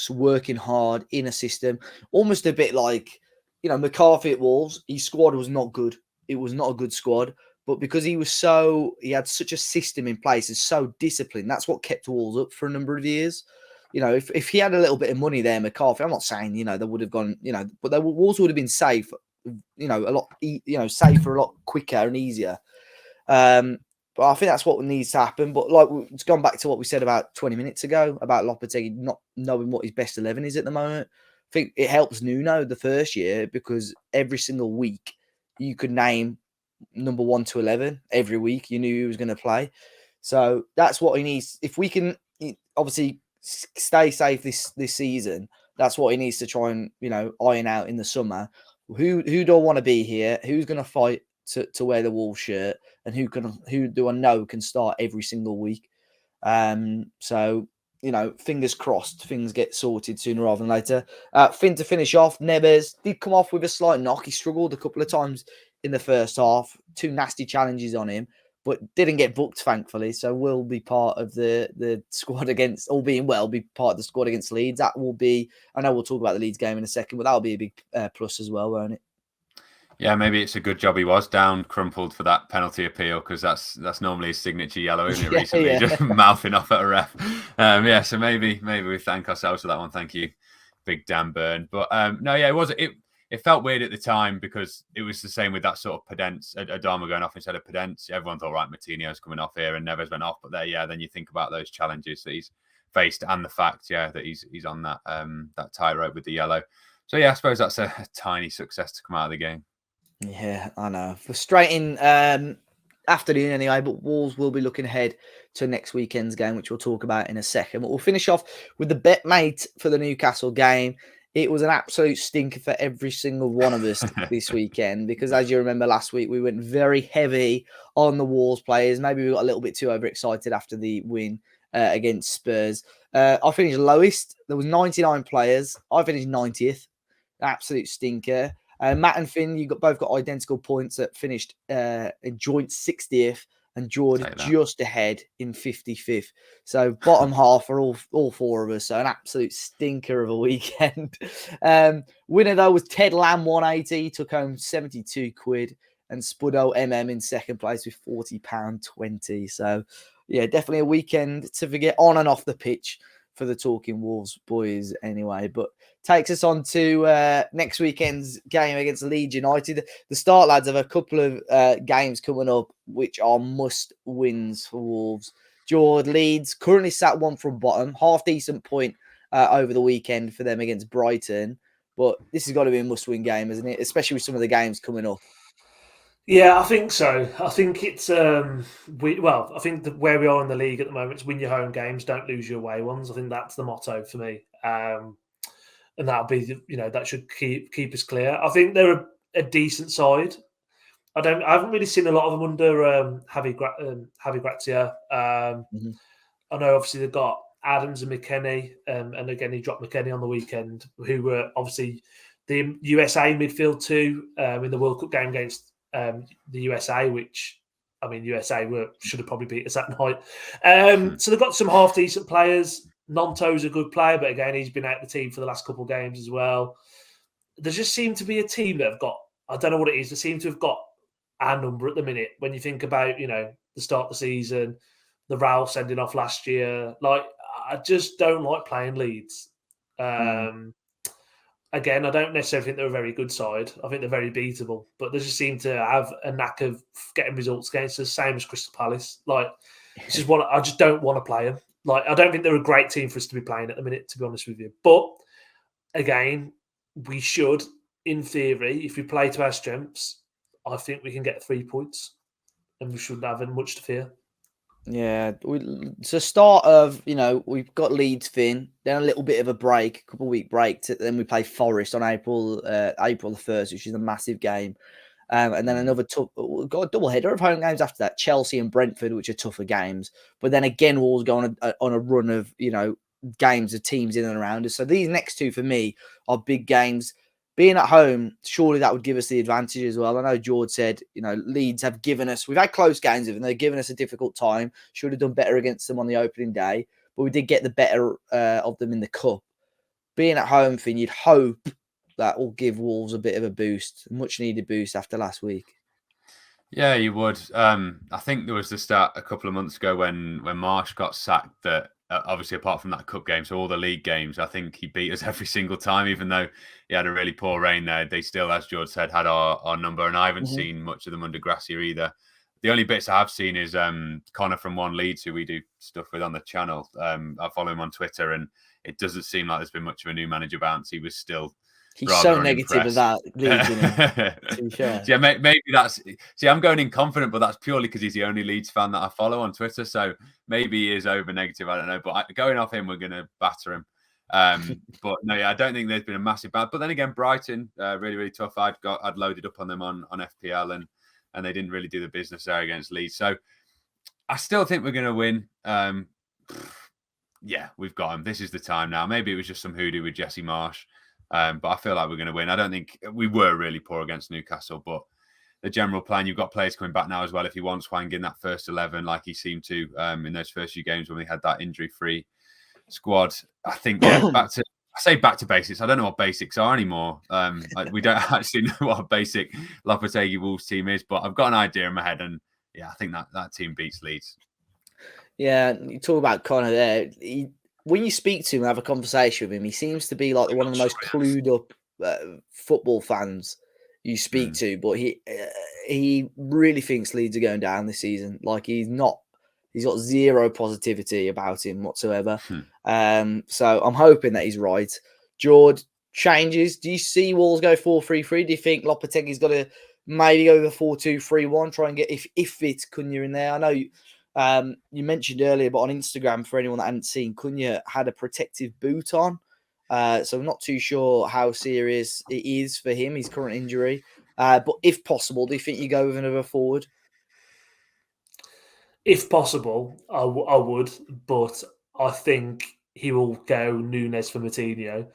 [SPEAKER 1] working hard in a system, almost a bit like, McCarthy at Wolves. His squad was not good. It was not a good squad, but because he had such a system in place, and so disciplined. That's what kept Wolves up for a number of years. If he had a little bit of money there, McCarthy, I'm not saying, they would have gone, but Wolves would have been safe, a lot, safer, a lot quicker and easier. But I think that's what needs to happen. But like, it's gone back to what we said about 20 minutes ago about Lopetegui not knowing what his best 11 is at the moment. I think it helps Nuno the first year because every single week you could name number 1 to 11 every week. You knew he was going to play. So that's what he needs. If we can obviously stay safe this season, that's what he needs to try and, iron out in the summer. Who do I want to be here? Who's going to fight to wear the Wolves shirt, and who do I know can start every single week? So fingers crossed, things get sorted sooner rather than later. Finn, to finish off, Neves did come off with a slight knock. He struggled a couple of times in the first half. 2 nasty challenges on him, but didn't get booked, thankfully. So will be part of the squad against, all being well, be part of the squad against Leeds. That will be, I know we'll talk about the Leeds game in a second, but that'll be a big plus as well, won't it?
[SPEAKER 3] Yeah, maybe it's a good job he was down crumpled for that penalty appeal, because that's normally his signature yellow, isn't it? Recently, just mouthing off at a ref. So maybe we thank ourselves for that one. Thank you, big Dan Burn. But it felt weird at the time because it was the same with that sort of Pedence, Adama going off instead of Pedence. Everyone thought, right, Moutinho's coming off here, and Neves went off. But then you think about those challenges that he's faced and the fact, that he's on that tightrope with the yellow. So I suppose that's a tiny success to come out of the game.
[SPEAKER 1] Yeah, I know. Frustrating afternoon anyway, but Wolves will be looking ahead to next weekend's game, which we'll talk about in a second. But we'll finish off with the bet mate for the Newcastle game. It was an absolute stinker for every single one of us this weekend because, as you remember, last week we went very heavy on the Wolves players. Maybe we got a little bit too overexcited after the win against Spurs. I finished lowest. There was 99 players. I finished 90th. Absolute stinker. Matt and Finn, both got identical points that finished in joint 60th and Jord just ahead in 55th. So bottom half are all four of us. So an absolute stinker of a weekend. Winner though was Ted Lamb, 180. He took home 72 quid, and Spuddo MM in second place with £40.20. So yeah, definitely a weekend to forget on and off the pitch for the Talking Wolves boys anyway. But takes us on to next weekend's game against Leeds United. The Start lads have a couple of games coming up which are must wins for Wolves. Jord, Leeds currently sat one from bottom, half decent point over the weekend for them against Brighton. But this has got to be a must win game, isn't it? Especially with some of the games coming up.
[SPEAKER 2] Yeah, I think so. I think it's I think where we are in the league at the moment is win your home games, don't lose your away ones. I think that's the motto for me, and that'll be that should keep us clear. I think they're a decent side. I haven't really seen a lot of them under Javi Gracia. I know obviously they've got Adams and McKennie, and again he dropped McKennie on the weekend, who were obviously the USA midfield too in the World Cup game against the USA, which USA should have probably beat us that night. So they've got some half decent players. Nonto's a good player, but again he's been out of the team for the last couple of games as well. There just seemed to be a team that have got, I don't know what it is, they seem to have got our number at the minute. When you think about the start of the season, the Ralph sending off last year, like I just don't like playing Leeds. Again, I don't necessarily think they're a very good side. I think they're very beatable, but they just seem to have a knack of getting results against us, same as Crystal Palace. Like, it's just I just don't want to play them. Like, I don't think they're a great team for us to be playing at the minute, to be honest with you. But again, we should, in theory, if we play to our strengths, I think we can get 3 points, and we shouldn't have much to fear.
[SPEAKER 1] Yeah, it's a start of, we've got Leeds Fin, then a little bit of a break, a couple of week break, then we play Forest on April the 1st, which is a massive game. And then we've got a double header of home games after that, Chelsea and Brentford, which are tougher games. But then again, Wolves go on a run of, games of teams in and around us. So these next two for me are big games. Being at home, surely that would give us the advantage as well. I know George said, Leeds have given us, we've had close games with them. They've given us a difficult time. Should have done better against them on the opening day, but we did get the better of them in the cup. Being at home, Finn, you'd hope that will give Wolves a bit of a boost, a much needed boost after last week.
[SPEAKER 3] Yeah, you would. I think there was the start a couple of months ago when Marsh got sacked that obviously apart from that cup game, so all the league games, I think he beat us every single time, even though he had a really poor reign there. They still, as George said, had our number, and I haven't seen much of them under Gracia either. The only bits I have seen is Connor from One Leeds, who we do stuff with on the channel. I follow him on Twitter, and it doesn't seem like there's been much of a new manager bounce. He was still...
[SPEAKER 1] He's so negative of that Leeds, isn't he?
[SPEAKER 3] Yeah, maybe that's... See, I'm going in confident, but that's purely because he's the only Leeds fan that I follow on Twitter. So maybe he is over negative. I don't know. But going off him, we're going to batter him. But no, yeah, I don't think there's been a massive bad. But then again, Brighton, really, really tough. I'd loaded up on them on FPL, and they didn't really do the business there against Leeds. So I still think we're going to win. Yeah, we've got him. This is the time now. Maybe it was just some hoodoo with Jesse Marsh. But I feel like we're going to win. I don't think we were really poor against Newcastle, but the general plan, you've got players coming back now as well. If he wants Hwang in that first 11, like he seemed to in those first few games when we had that injury-free squad, I think back to basics. I don't know what basics are anymore. We don't actually know what a basic Lopetegui Wolves team is, but I've got an idea in my head, and yeah, I think that team beats Leeds.
[SPEAKER 1] Yeah, you talk about Connor there. When you speak to him and have a conversation with him, he seems to be like one of the most clued up football fans you speak to. But he really thinks Leeds are going down this season. Like he's got zero positivity about him whatsoever. So I'm hoping that he's right. Jord, changes. Do you see Wolves go 4-3-3? Do you think Lopetegui's got to maybe go the 4-2-3-1? Try and get if it's Cunha in there. I know. You mentioned earlier, but on Instagram, for anyone that hadn't seen, Cunha had a protective boot on. So I'm not too sure how serious it is for him, his current injury. But if possible, do you think you go with another forward?
[SPEAKER 2] If possible, I would. But I think he will go Nunes for Moutinho.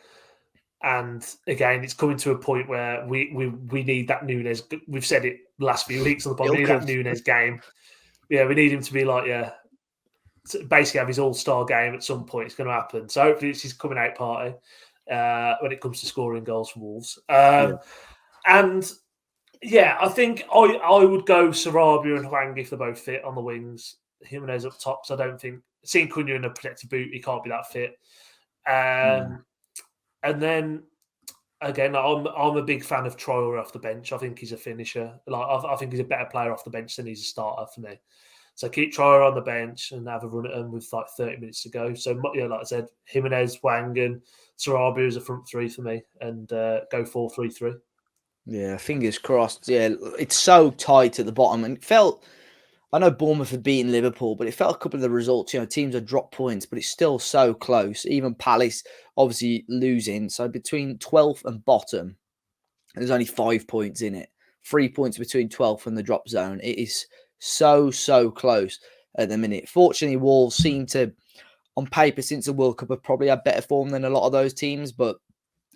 [SPEAKER 2] And again, it's coming to a point where we need that Nunes. We've said it the last few weeks on the podcast. We need that Nunes game. Yeah, we need him to be like, basically have his all-star game at some point. It's going to happen. So hopefully it's his coming out party when it comes to scoring goals for Wolves. And yeah, I think I would go Sarabia and Hwang if they're both fit on the wings. Jimenez up top, so I don't think seeing Cunha in a protected boot, he can't be that fit. And then again, I'm a big fan of Troyer off the bench. I think he's a finisher. Like I think he's a better player off the bench than he's a starter for me. So keep Troyer on the bench and have a run at him with like 30 minutes to go. So like I said, Jimenez, Hwang, and Sarabia is a front three for me, and go 4-3-3.
[SPEAKER 1] Yeah, fingers crossed. Yeah, it's so tight at the bottom, and it felt. I know Bournemouth had beaten Liverpool, but it felt a couple of the results. Teams have dropped points, but it's still so close. Even Palace obviously losing. So between 12th and bottom, there's only 5 points in it. 3 points between 12th and the drop zone. It is so close at the minute. Fortunately, Wolves seem to, on paper, since the World Cup, have probably had better form than a lot of those teams, but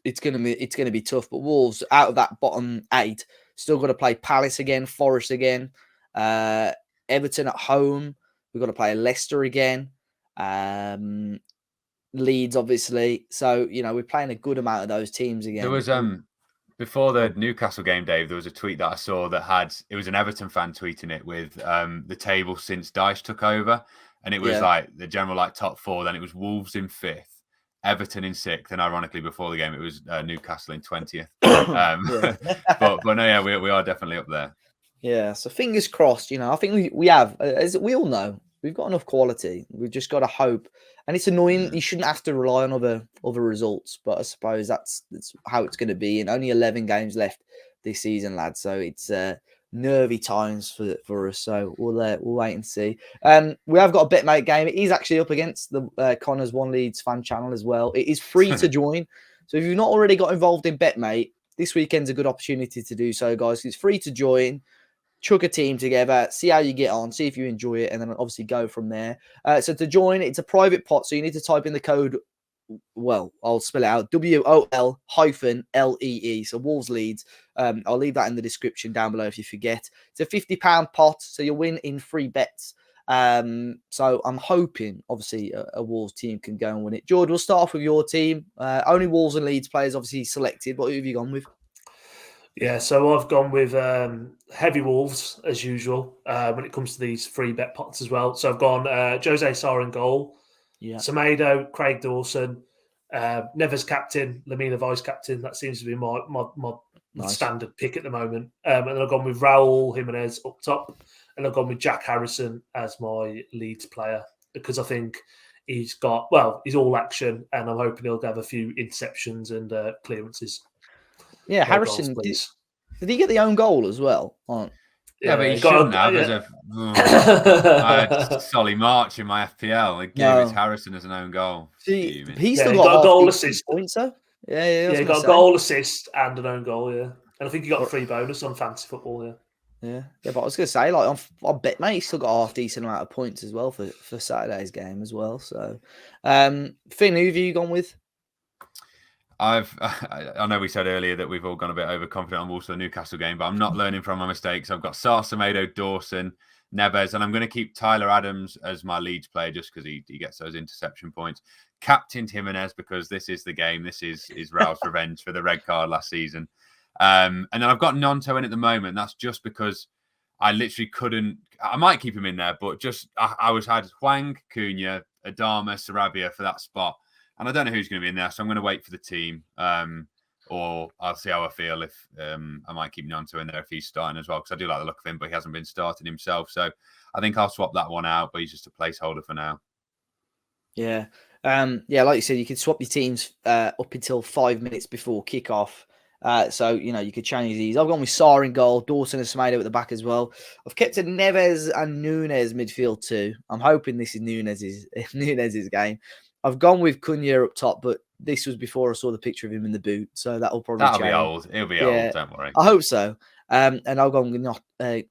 [SPEAKER 1] it's gonna be tough. But Wolves, out of that bottom 8, still got to play Palace again, Forest again, Everton at home. We've got to play Leicester again, Leeds, obviously. So we're playing a good amount of those teams again.
[SPEAKER 3] There was before the Newcastle game, Dave. There was a tweet that I saw that it was an Everton fan tweeting it with the table since Dyche took over, and it was like the general top 4. Then it was Wolves in 5th. Everton in 6th, and ironically, before the game, it was Newcastle in 20th. But no, yeah, we are definitely up there.
[SPEAKER 1] Yeah, so fingers crossed. I think we have, as we all know, we've got enough quality. We've just got to hope. And it's annoying. You shouldn't have to rely on other results, but I suppose that's how it's going to be. And only 11 games left this season, lads. So it's nervy times for us. So we'll wait and see. We have got a BetMate game. It is actually up against the Connor's One Leeds fan channel as well. It is free to join. So if you've not already got involved in BetMate, this weekend's a good opportunity to do so, guys. It's free to join. Chuck a team together, see how you get on, see if you enjoy it, and then obviously go from there. So to join, it's a private pot, so you need to type in the code, well, I'll spell it out, WOL-LEE, so Wolves Leeds. I'll leave that in the description down below if you forget. It's a £50 pot, so you'll win in free bets. So I'm hoping, obviously, a Wolves team can go and win it. Jord, we'll start off with your team. Only Wolves and Leeds players obviously selected. What have you gone with?
[SPEAKER 2] Yeah, so I've gone with heavy Wolves, as usual, when it comes to these free bet pots as well. So I've gone Jose Sarr in goal, Semedo, Craig Dawson, Neves captain, Lamina vice captain. That seems to be my standard pick at the moment. And then I've gone with Raul Jimenez up top, and I've gone with Jack Harrison as my Leeds player, because I think he's all action, and I'm hoping he'll have a few interceptions and clearances.
[SPEAKER 1] Yeah, Harrison, did he get the own goal as well?
[SPEAKER 3] Yeah, but he shouldn't have. I had Solly March in my FPL. It gave it Harrison as an own goal.
[SPEAKER 1] He's still got a goal assist points, though. Yeah,
[SPEAKER 2] he got a goal assist and an own goal, and I think he got a free bonus on fantasy football,
[SPEAKER 1] Yeah, but I was going to say, like, on BetMate, he's still got a half decent amount of points as well for Saturday's game as well. So, Finn, who have you gone with?
[SPEAKER 3] I know we said earlier that we've all gone a bit overconfident on Wolves for the Newcastle game, but I'm not learning from my mistakes. I've got Sarr, Semedo, Dawson, Neves, and I'm going to keep Tyler Adams as my Leeds player just because he gets those interception points. Captained Jimenez because this is the game. This is Raul's revenge for the red card last season. And then I've got Nonto in at the moment. That's just because I literally couldn't. I might keep him in there, but just I had Hwang, Cunha, Adama, Sarabia for that spot. And I don't know who's going to be in there, so I'm going to wait for the team, or I'll see how I feel if I might keep Nonto in there if he's starting as well, because I do like the look of him, but he hasn't been starting himself. So I think I'll swap that one out, but he's just a placeholder for now.
[SPEAKER 1] Yeah. Like you said, you could swap your teams up until 5 minutes before kickoff. So, you could change these. I've gone with Sarr in goal, Dawson and Semedo at the back as well. I've kept a Neves and Nunez midfield too. I'm hoping this is Nunez's game. I've gone with Cunha up top, but this was before I saw the picture of him in the boot, so that'll probably change.
[SPEAKER 3] Be old. He'll be old, don't worry.
[SPEAKER 1] I hope so. And I'll go with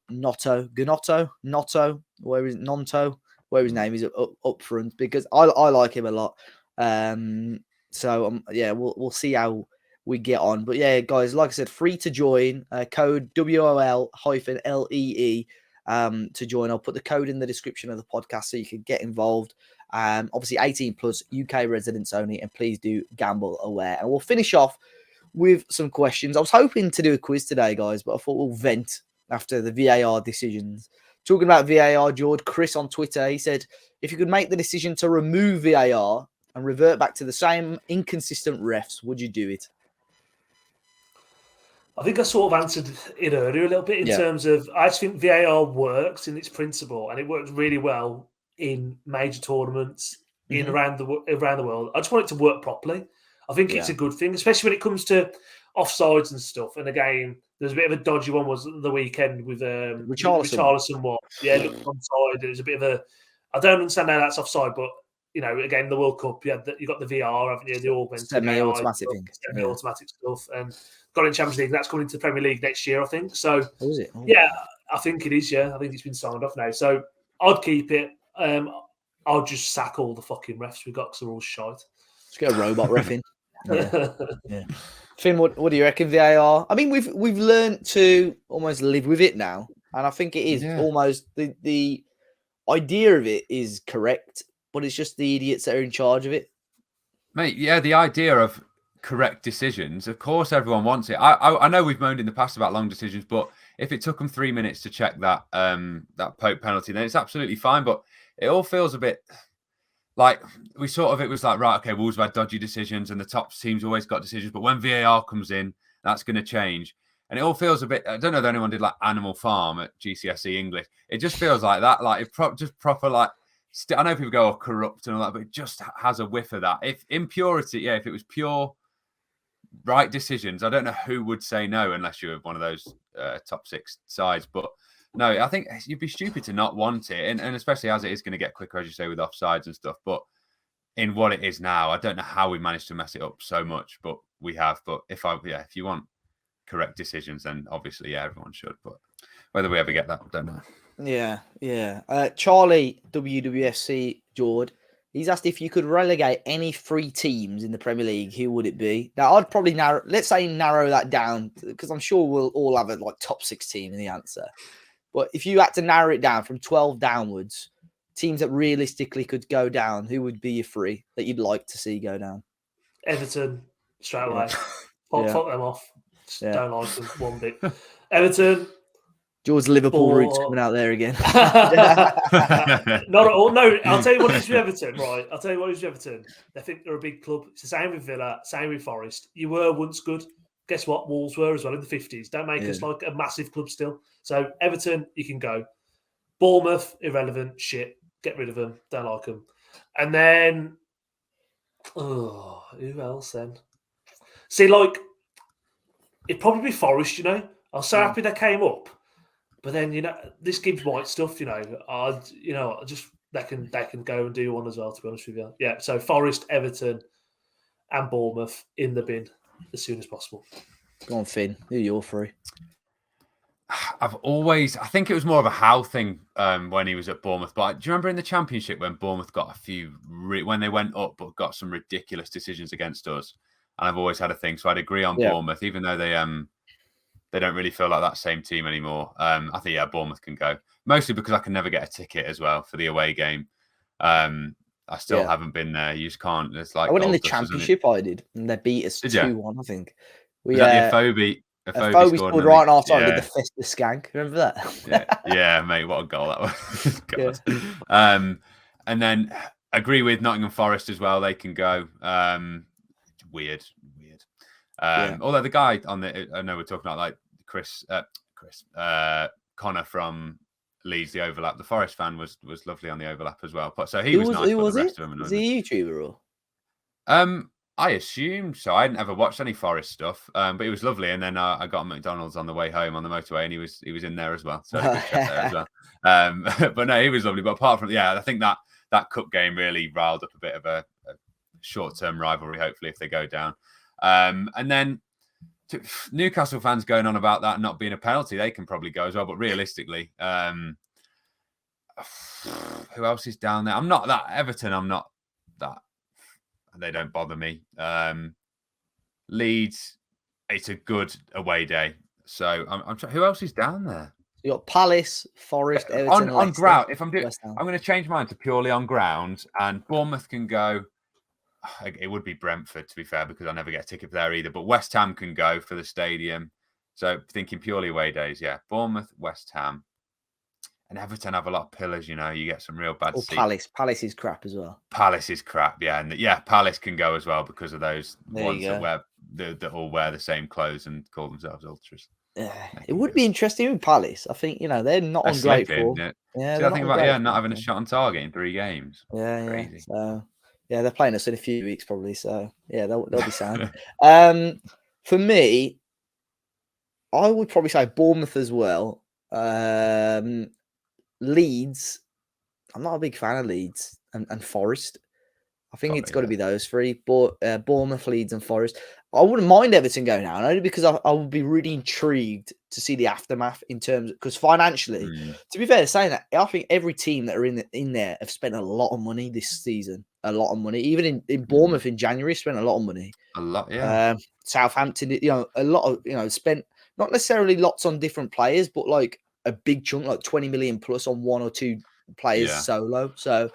[SPEAKER 1] Gnotto, where his name is up front, because I like him a lot. We'll see how we get on. But yeah, guys, like I said, free to join. Code WOL-LEE. to join. I'll put the code in the description of the podcast so you can get involved. Obviously 18 plus, UK residents only, and please do gamble aware. And we'll finish off with some questions. I was hoping to do a quiz today, guys, but I thought we'll vent after the VAR decisions. Talking about VAR, Jord, Chris on Twitter, he said, if you could make the decision to remove VAR and revert back to the same inconsistent refs, would you do it?
[SPEAKER 2] I think I sort of answered it earlier a little bit in terms of, I just think VAR works in its principle, and it works really well in major tournaments around the world. I just want it to work properly. I think it's a good thing, especially when it comes to offsides and stuff. And again, there's a bit of a dodgy one was the weekend with Richarlison one. Yeah, it looked onside. It was a bit of a, I don't understand how that's offside, but again, the World Cup, you got the VR, haven't you? The augmented
[SPEAKER 1] semi-automatic thing,
[SPEAKER 2] semi-automatic stuff, and got in Champions League. That's coming into the Premier League next year, I think. So,
[SPEAKER 1] is it?
[SPEAKER 2] Yeah, I think it is. Yeah, I think it's been signed off now. So I'd keep it. I'll just sack all the fucking refs we got because they're all shite.
[SPEAKER 1] Just get a robot ref in. Yeah. Finn, what do you reckon, VAR? I mean, we've learned to almost live with it now, and I think it is almost the idea of it is correct, but it's just the idiots that are in charge of it.
[SPEAKER 3] Mate, yeah, the idea of correct decisions, of course everyone wants it. I know we've moaned in the past about long decisions, but if it took them 3 minutes to check that Pope penalty, then it's absolutely fine. But it all feels a bit like it was like, right, okay, Wolves have had dodgy decisions and the top teams always got decisions, but when VAR comes in, that's going to change. And it all feels a bit, I don't know if anyone did like Animal Farm at GCSE English. It just feels like that, like it just proper like, I know people go, corrupt and all that, but it just has a whiff of that. If impurity, if it was pure right decisions, I don't know who would say no unless you're one of those top six sides. But no, I think you'd be stupid to not want it. And especially as it is going to get quicker, as you say, with offsides and stuff. But in what it is now, I don't know how we managed to mess it up so much, but we have. But if you want correct decisions, then obviously, everyone should. But whether we ever get that, I don't know.
[SPEAKER 1] Yeah. Charlie, WWFC, Jord, he's asked if you could relegate any 3 teams in the Premier League, who would it be? Now, I'd probably narrow that down, because I'm sure we'll all have a top 6 team in the answer. But if you had to narrow it down from 12 downwards, teams that realistically could go down, who would be your 3 that you'd like to see go down?
[SPEAKER 2] Everton, straight away. Fuck them off. Don't like them one bit. Everton.
[SPEAKER 1] George's Liverpool roots coming out there again.
[SPEAKER 2] Not at all. No, I'll tell you what it is with Everton, right? I'll tell you what it is with Everton. They think they're a big club. It's the same with Villa, same with Forest. You were once good. Guess what? Wolves were as well in the 50s. Don't make us like a massive club still. So Everton, you can go. Bournemouth, irrelevant, shit. Get rid of them. Don't like them. And then, who else then? See, it'd probably be Forest, I was so happy they came up. But then, this Gibbs White stuff, just they can go and do one as well, to be honest with you. Yeah, so Forest, Everton, and Bournemouth in the bin as soon as possible.
[SPEAKER 1] Go on, Finn. Who are your 3?
[SPEAKER 3] I think it was more of a Howe thing when he was at Bournemouth. But do you remember in the Championship when Bournemouth got a few, when they went up, but got some ridiculous decisions against us? And I've always had a thing. So I'd agree on Bournemouth, even though they don't really feel like that same team anymore. I think, Bournemouth can go. Mostly because I can never get a ticket as well for the away game. I still haven't been there. You just can't. It's like
[SPEAKER 1] I went in the Championship, I did, and they beat us 2-1, I think.
[SPEAKER 3] Was that the Afobe?
[SPEAKER 1] Afobe scored right in our time with the Festa Skank. Remember that?
[SPEAKER 3] yeah, mate, what a goal that was. And then agree with Nottingham Forest as well. They can go. Weird. Although the guy on I know we're talking about like Connor from Leeds, the overlap. The Forest fan was lovely on the overlap as well. But so he was nice.
[SPEAKER 1] Who was
[SPEAKER 3] it?
[SPEAKER 1] Was he a YouTuber or?
[SPEAKER 3] I assumed so. I hadn't ever watched any Forest stuff, but it was lovely. And then I got a McDonald's on the way home on the motorway, and he was in there as well. So I had a good chat there as well. But no, he was lovely. But apart from I think that cup game really riled up a bit of a short-term rivalry. Hopefully, if they go down, and then Newcastle fans going on about that not being a penalty, they can probably go as well. But realistically, who else is down there? I'm not that Everton. I'm not that. They don't bother me. Leeds, it's a good away day. So I'm trying. Who else is down there?
[SPEAKER 1] You got Palace, Forest, Everton,
[SPEAKER 3] on ground. If I'm
[SPEAKER 1] West Ham.
[SPEAKER 3] I'm going to change mine to purely on ground, and Bournemouth can go. It would be Brentford, to be fair, because I never get a ticket for there either. But West Ham can go for the stadium. So thinking purely away days, yeah. Bournemouth, West Ham, and Everton have a lot of pillars. You know, you get some real bad.
[SPEAKER 1] Or Palace. Palace is crap as well.
[SPEAKER 3] Palace is crap, yeah, and Palace can go as well because of those ones that all wear the same clothes and call themselves ultras.
[SPEAKER 1] It would be interesting with Palace. I think they're not on great form.
[SPEAKER 3] Yeah, I think about not having a shot on target in 3 games. Crazy.
[SPEAKER 1] So they're playing us in a few weeks probably. So they'll be sound. For me, I would probably say Bournemouth as well. Leeds. I'm not a big fan of Leeds and Forest. I think it's got to be those 3. But Bournemouth, Leeds, and Forest. I wouldn't mind Everton going down only because I would be really intrigued to see the aftermath in terms because financially, to be fair to saying that, I think every team that are in there have spent a lot of money this season. A lot of money. Even in Bournemouth in January, spent a lot of money.
[SPEAKER 3] A lot, yeah.
[SPEAKER 1] Southampton, a lot of spent not necessarily lots on different players, but like a big chunk, like 20 million plus on 1 or 2 players solo. So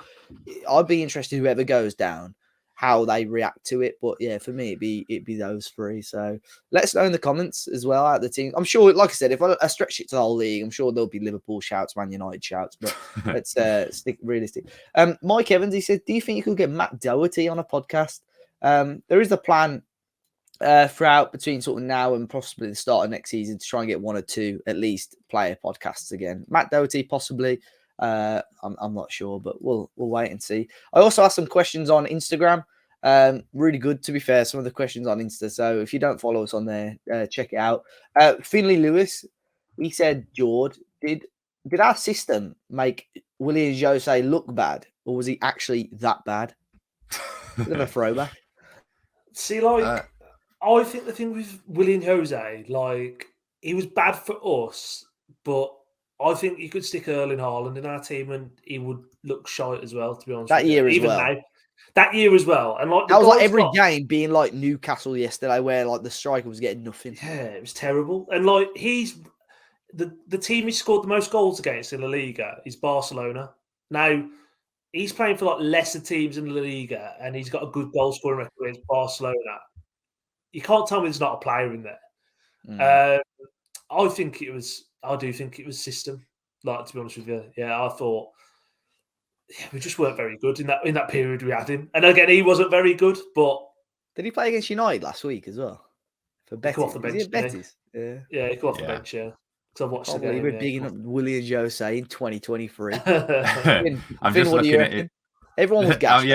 [SPEAKER 1] I'd be interested whoever goes down, how they react to it. But yeah, for me, it'd be those 3. So let us know in the comments as well at the team. I'm sure, like I said, if I stretch it to the whole league, I'm sure there'll be Liverpool shouts, Man United shouts. But let's stick realistic. Mike Evans, he said, do you think you could get Matt Doherty on a podcast? There is a plan throughout between sort of now and possibly the start of next season to try and get 1 or 2 at least player podcasts again. Matt Doherty possibly. I'm not sure, but we'll wait and see. I also asked some questions on Instagram. Really good, to be fair, some of the questions on Insta. So if you don't follow us on there, check it out. Finley Lewis, he said, Jord, did our system make Willian Jose look bad, or was he actually that bad? Bit of a throwback.
[SPEAKER 2] See, I think the thing with Willian Jose, he was bad for us, but I think you could stick Erling Haaland in our team and he would look shite as well, to be honest.
[SPEAKER 1] That year as well.
[SPEAKER 2] Now, that year as well. And
[SPEAKER 1] that was like every game being like Newcastle yesterday where like the striker was getting nothing.
[SPEAKER 2] Yeah, it was terrible. And he's the team he scored the most goals against in La Liga is Barcelona. Now, he's playing for lesser teams in La Liga and he's got a good goal scoring record against Barcelona. You can't tell me there's not a player in there. I do think it was system. To be honest with you, I thought we just weren't very good in that period we had him. And again, he wasn't very good. But
[SPEAKER 1] did he play against United last week as well? For Betis,
[SPEAKER 2] he off the bench.
[SPEAKER 1] Betis?
[SPEAKER 2] Yeah, he got off the bench. Yeah, because I've watched the game.
[SPEAKER 1] We're bigging up Willian Jose in 2023.
[SPEAKER 3] I'm just looking at it.
[SPEAKER 1] Everyone was gassed.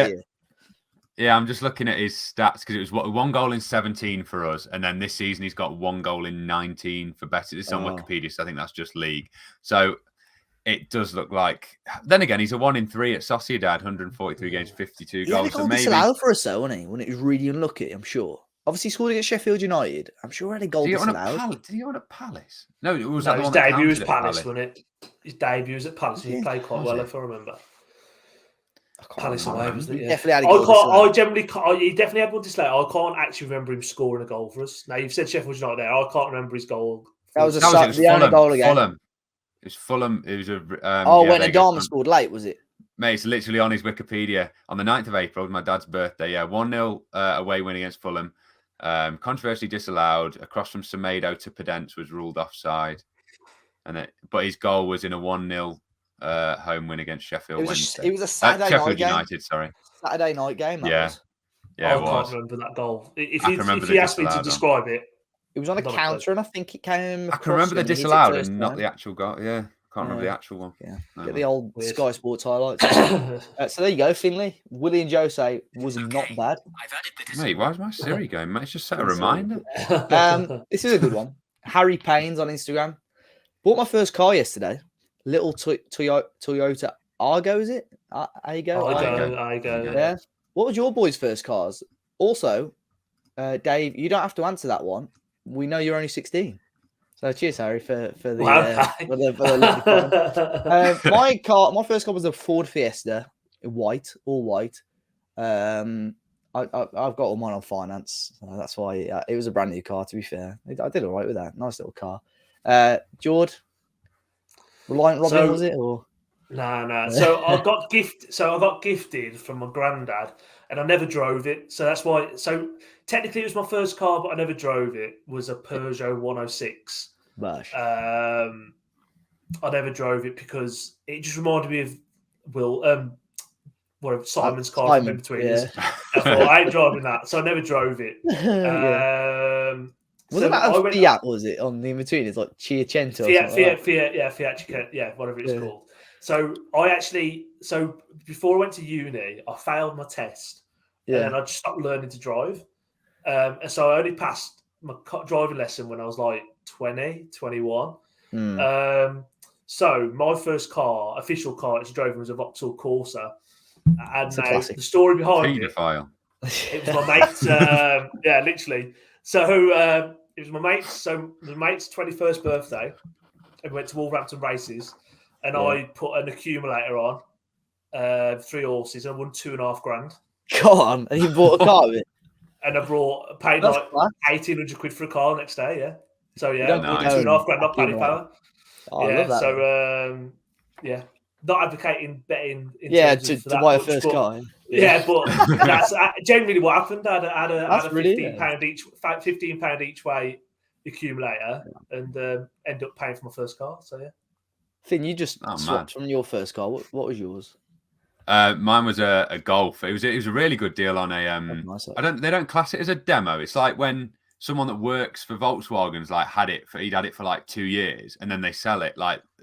[SPEAKER 3] Yeah, I'm just looking at his stats because it was 1 goal in 17 for us, and then this season he's got 1 goal in 19 for Betis. It's on Wikipedia, so I think that's just league. So it does look like. Then again, he's a 1 in 3 at Sociedad, 143 games, 52 goals.
[SPEAKER 1] He had a goal disallowed for us, though, wasn't he? When it was really unlucky, I'm sure. Obviously, he scored against Sheffield United. I'm sure he had a goal disallowed.
[SPEAKER 3] Did he own at Palace? No, it was
[SPEAKER 2] his debut was Palace, wasn't it? His debut was at Palace. He played quite well, if I remember. Palace away, wasn't it? Yeah.
[SPEAKER 1] Definitely had a goal.
[SPEAKER 2] He definitely had one disallowed. I can't actually remember him scoring a goal for us. Now, you've said Sheffield United there. I can't remember his goal.
[SPEAKER 1] That was the only goal again.
[SPEAKER 3] Fulham. It was Fulham. It was
[SPEAKER 1] when Adama scored late, was it?
[SPEAKER 3] Mate, it's literally on his Wikipedia. On the 9th of April, my dad's birthday, 1-0 away win against Fulham. Controversially disallowed. Across from Semedo to Pedence was ruled offside. But his goal was in a 1-0 home win against Sheffield Wednesday.
[SPEAKER 1] It was a Saturday
[SPEAKER 3] Sheffield
[SPEAKER 1] night game.
[SPEAKER 3] United, sorry.
[SPEAKER 1] Saturday night game, that was.
[SPEAKER 3] Yeah,
[SPEAKER 2] I can't remember that goal. If he asked me to describe it.
[SPEAKER 1] It was on a counter, and I think it came.
[SPEAKER 3] I can remember the disallowed and not the actual goal. Yeah, can't remember the actual one.
[SPEAKER 1] Yeah, get the old Sky Sports highlights. So there you go, Finley. Willian Jose was not bad.
[SPEAKER 3] Mate, why is my Siri going? Mate, it's just set a reminder.
[SPEAKER 1] This is a good one. Harry Paynes on Instagram. Bought my first car yesterday. Little Toyota Argo, is it? Argo. Yeah. What was your boys' first cars? Also, Dave, you don't have to answer that one. We know you're only 16. So cheers, Harry, for the my first car was a Ford Fiesta, all white. I've got all mine on finance, so that's why it was a brand new car. To be fair, I did all right with that. Nice little car. Jord, Reliant Robin, was it? Or
[SPEAKER 2] no. So I got gifted from my granddad, and I never drove it. So that's why. So technically, it was my first car, but I never drove it. It was a Peugeot 106.
[SPEAKER 1] Bash.
[SPEAKER 2] I never drove it because it just reminded me of Simon's car from In Between Us. I thought I ain't driving that, so I never drove it.
[SPEAKER 1] Was it that a Fiat? Was it on the In Between? It's like Chiacento.
[SPEAKER 2] Fiat, whatever it's called. So before I went to uni, I failed my test, and then I just stopped learning to drive. And so I only passed my driving lesson when I was like 20, 21. So my first official car, I drove was a Vauxhall Corsa. And the story behind it was my mate's, literally. So it was my mate's, the mate's 21st birthday, and we went to Wolverhampton races, and I put an accumulator on, 3 horses, and I won $2,500.
[SPEAKER 1] Go on, and you bought a car with it?
[SPEAKER 2] And I paid like 1,800 quid for a car next day, yeah. So $2,500, not paddy power.
[SPEAKER 1] Oh, I love that.
[SPEAKER 2] So not advocating betting.
[SPEAKER 1] To buy a first car.
[SPEAKER 2] Yeah, but that's generally what happened. I had a £15 each way accumulator, and ended up paying for my first car. So yeah.
[SPEAKER 1] Finn, you just swapped from your first car. What was yours?
[SPEAKER 3] Mine was a Golf. It was a really good deal on a. They don't class it as a demo. It's like when someone that works for Volkswagen's he'd had it for like 2 years, and then they sell it.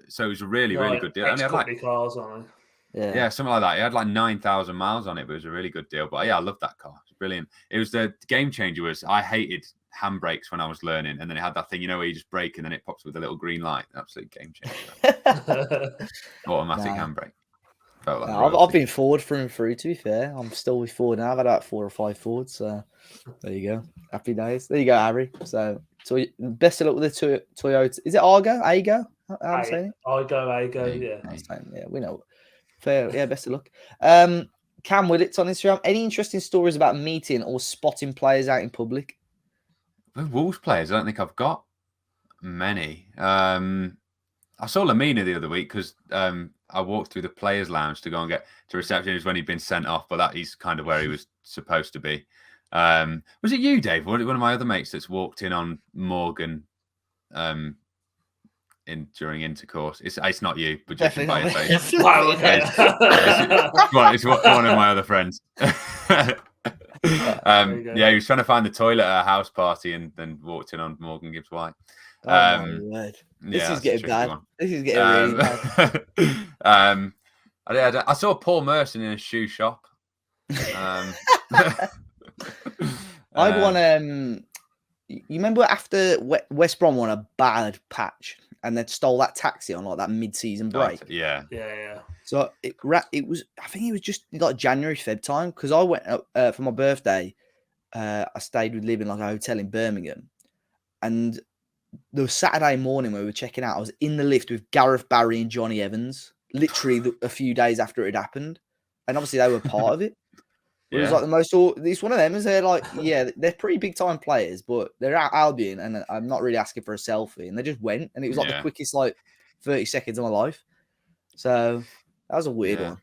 [SPEAKER 3] So it was a really good deal. And it had
[SPEAKER 2] cars on it.
[SPEAKER 3] Yeah, something like that. It had like 9,000 miles on it, but it was a really good deal. But yeah, I loved that car. It was brilliant. It was the game changer. I hated handbrakes when I was learning, and then it had that thing, where you just brake and then it pops with a little green light. Absolute game changer. Automatic handbrake.
[SPEAKER 1] I've been Ford through and through, to be fair. I'm still with Ford now. I've had about 4 or 5 Fords. So there you go. Happy days. There you go, Harry. So best of luck with the Toyota. Is it Argo? How am I saying it?
[SPEAKER 2] Argo, yeah.
[SPEAKER 1] Yeah, we know. Fair. Yeah, best of luck. Cam Willits on Instagram. Any interesting stories about meeting or spotting players out in public?
[SPEAKER 3] The Wolves players, I don't think I've got many. I saw Lamina the other week because I walked through the players' lounge to go and get to reception. It was when he'd been sent off, but he's kind of where he was supposed to be. Was it you, Dave? Or one of my other mates that's walked in on Morgan during intercourse? It's not you, but judging by your face.
[SPEAKER 2] Wow, okay.
[SPEAKER 3] It's one of my other friends. He was trying to find the toilet at a house party and then walked in on Morgan Gibbs White.
[SPEAKER 1] My word. This is getting bad. This is getting really bad.
[SPEAKER 3] I saw Paul Merson in a shoe shop.
[SPEAKER 1] I had one. You remember after West Brom won a bad patch and they stole that taxi on that mid-season break?
[SPEAKER 2] Yeah.
[SPEAKER 1] So it was. I think it was just like January, Feb time because I went for my birthday. I stayed with Liv in a hotel in Birmingham, and the Saturday morning when we were checking out, I was in the lift with Gareth Barry and Johnny Evans, literally a few days after it had happened. And obviously they were part of it. It was the most, it's one of them, is they're they're pretty big time players, but they're at Albion and I'm not really asking for a selfie. And they just went and it was the quickest 30 seconds of my life. So that was a weird one.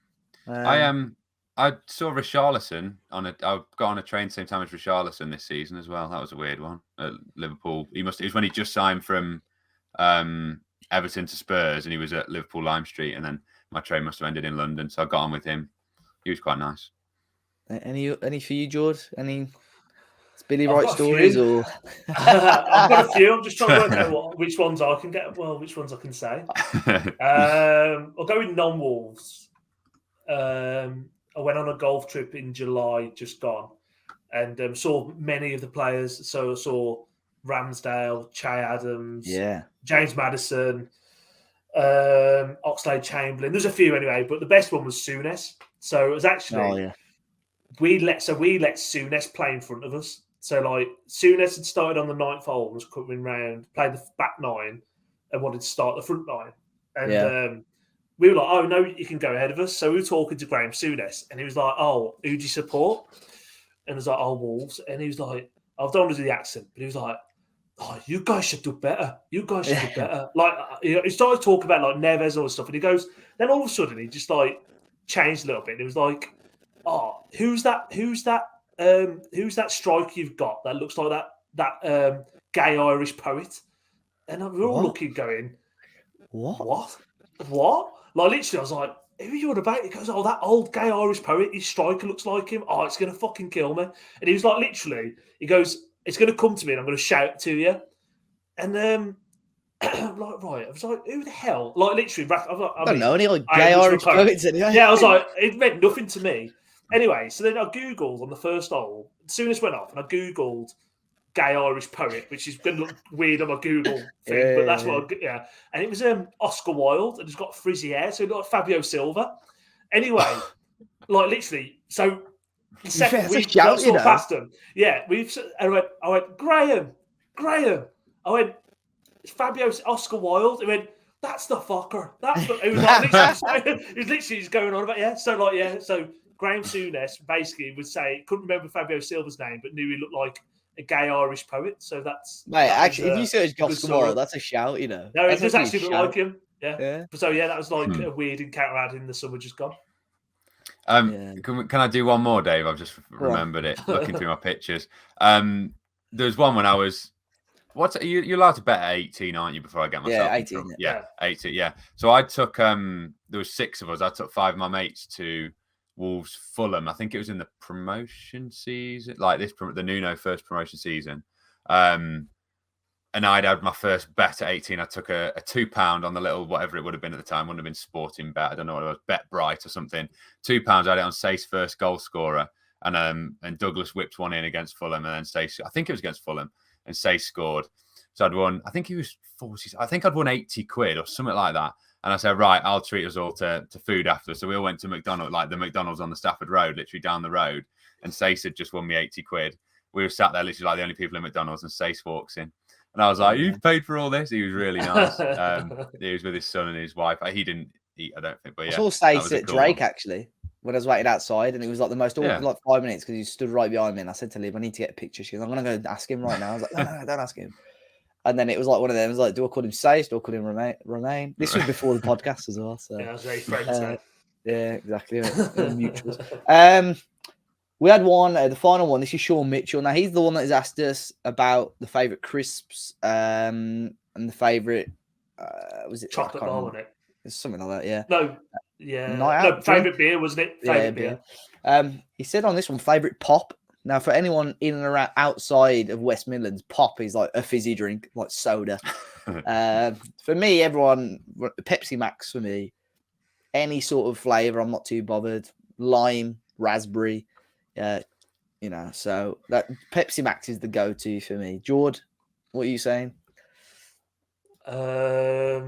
[SPEAKER 3] I saw Richarlison I got on a train same time as Richarlison this season as well. That was a weird one at Liverpool. It was when he just signed from Everton to Spurs, and he was at Liverpool Lime Street, and then my train must have ended in London, so I got on with him. He was quite nice.
[SPEAKER 1] Any for you, George? Any Billy Wright stories or?
[SPEAKER 2] I've got a few. I'm just trying to work out which ones I can get. Well, which ones I can say. I'll go with non-Wolves. I went on a golf trip in July, just gone, and saw many of the players. So I saw Ramsdale, Che Adams, James Maddison, Oxlade-Chamberlain. There's a few anyway, but the best one was Souness. So it was actually we let Souness play in front of us. So Souness had started on the 9th hole and was coming round, played the back 9, and wanted to start the front 9. And we were like, oh, no, you can go ahead of us. So we were talking to Graham Souness, and he was like, oh, who do you support? And I was like, oh, Wolves. And he was like, I don't want to do the accent, but he was like, oh, you guys should do better. You guys should do better. Like, he started talking about like Neves and all this stuff, and he goes, then all of a sudden he just like changed a little bit. And it was like, oh, who's that striker you've got that looks like that gay Irish poet? And we're all looking, going, what? Like, literally, I was like, who are you on about? He goes, oh, that old gay Irish poet, his striker looks like him. Oh, it's going to fucking kill me. And he was like, literally, he goes, it's going to come to me and I'm going to shout to you. And I'm like, right. I was like, who the hell? Like, literally, I
[SPEAKER 1] don't know any like gay Irish poets anyway.
[SPEAKER 2] Yeah, I was like, it meant nothing to me. Anyway, so then I Googled on the first hole, as soon as it went off, and I Googled gay Irish poet, which is going to look weird on my Google thing, but that's what and it was Oscar Wilde, and he's got frizzy hair, so he looked like Fabio Silva. Anyway, like, literally, so the second week I saw past him. Yeah, I went, Graham. I went, it's Fabio Oscar Wilde. He went, that's the fucker. It was like, it was literally just going on about, so Graham Souness basically would say, couldn't remember Fabio Silva's name, but knew he looked like a gay Irish poet. So that's...
[SPEAKER 1] Mate, actually, if you search Oscar Wilde, that's a shout, you know.
[SPEAKER 2] No, it does actually look like him. Yeah. So, that was like a weird encounter I had in the summer just gone.
[SPEAKER 3] Can I do one more, Dave? I've just remembered it, looking through my pictures. There was one when I was... You're allowed to bet at 18, aren't you, before I get myself...
[SPEAKER 1] Yeah, 18.
[SPEAKER 3] Yeah, 18, yeah. So I took... there was 6 of us. I took 5 of my mates to Wolves Fulham. I think it was in the promotion season, like the Nuno first promotion season. And I'd had my first bet at 18. I took a £2 on the little, whatever it would have been at the time, wouldn't have been Sporting Bet. I don't know what it was, Bet Bright or something. £2. I had it on Say's first goal scorer. And Douglas whipped one in against Fulham. And then Say, I think it was against Fulham, and Say scored. So I'd won, I think he was 40. I think I'd won 80 quid or something like that. And I said, right, I'll treat us all to food after. So we all went to McDonald's, like the McDonald's on the Stafford Road, literally down the road. And Sace had just won me 80 quid. We were sat there literally like the only people in McDonald's, and Sace walks in. And I was like, you've paid for all this? He was really nice. He was with his son and his wife. He didn't eat, I don't think. But yeah,
[SPEAKER 1] I saw Sace at Drake, actually, when I was waiting outside. And it was like the most awkward, like 5 minutes, because he stood right behind me. And I said to Liv, I need to get a picture. She goes, I'm going to go ask him right now. I was like, no, don't ask him. And then it was like one of them. It was like, do I call him Sace? Do I call him Romain? This was before the podcast as well. So.
[SPEAKER 2] Yeah, I was very friends.
[SPEAKER 1] Yeah, exactly. Mutuals. We had one, the final one. This is Sean Mitchell. Now, he's the one that has asked us about the favourite crisps and the favourite, was it?
[SPEAKER 2] Chocolate bar, wasn't it?
[SPEAKER 1] It's something like that, yeah.
[SPEAKER 2] No, yeah. No, favourite beer, wasn't it? Favourite beer.
[SPEAKER 1] He said on this one, favourite pop. Now, for anyone in and around outside of West Midlands, pop is like a fizzy drink, like soda. For me, Pepsi Max for me. Any sort of flavour, I'm not too bothered. Lime, raspberry, so that Pepsi Max is the go-to for me. Jord, what are you saying?
[SPEAKER 2] I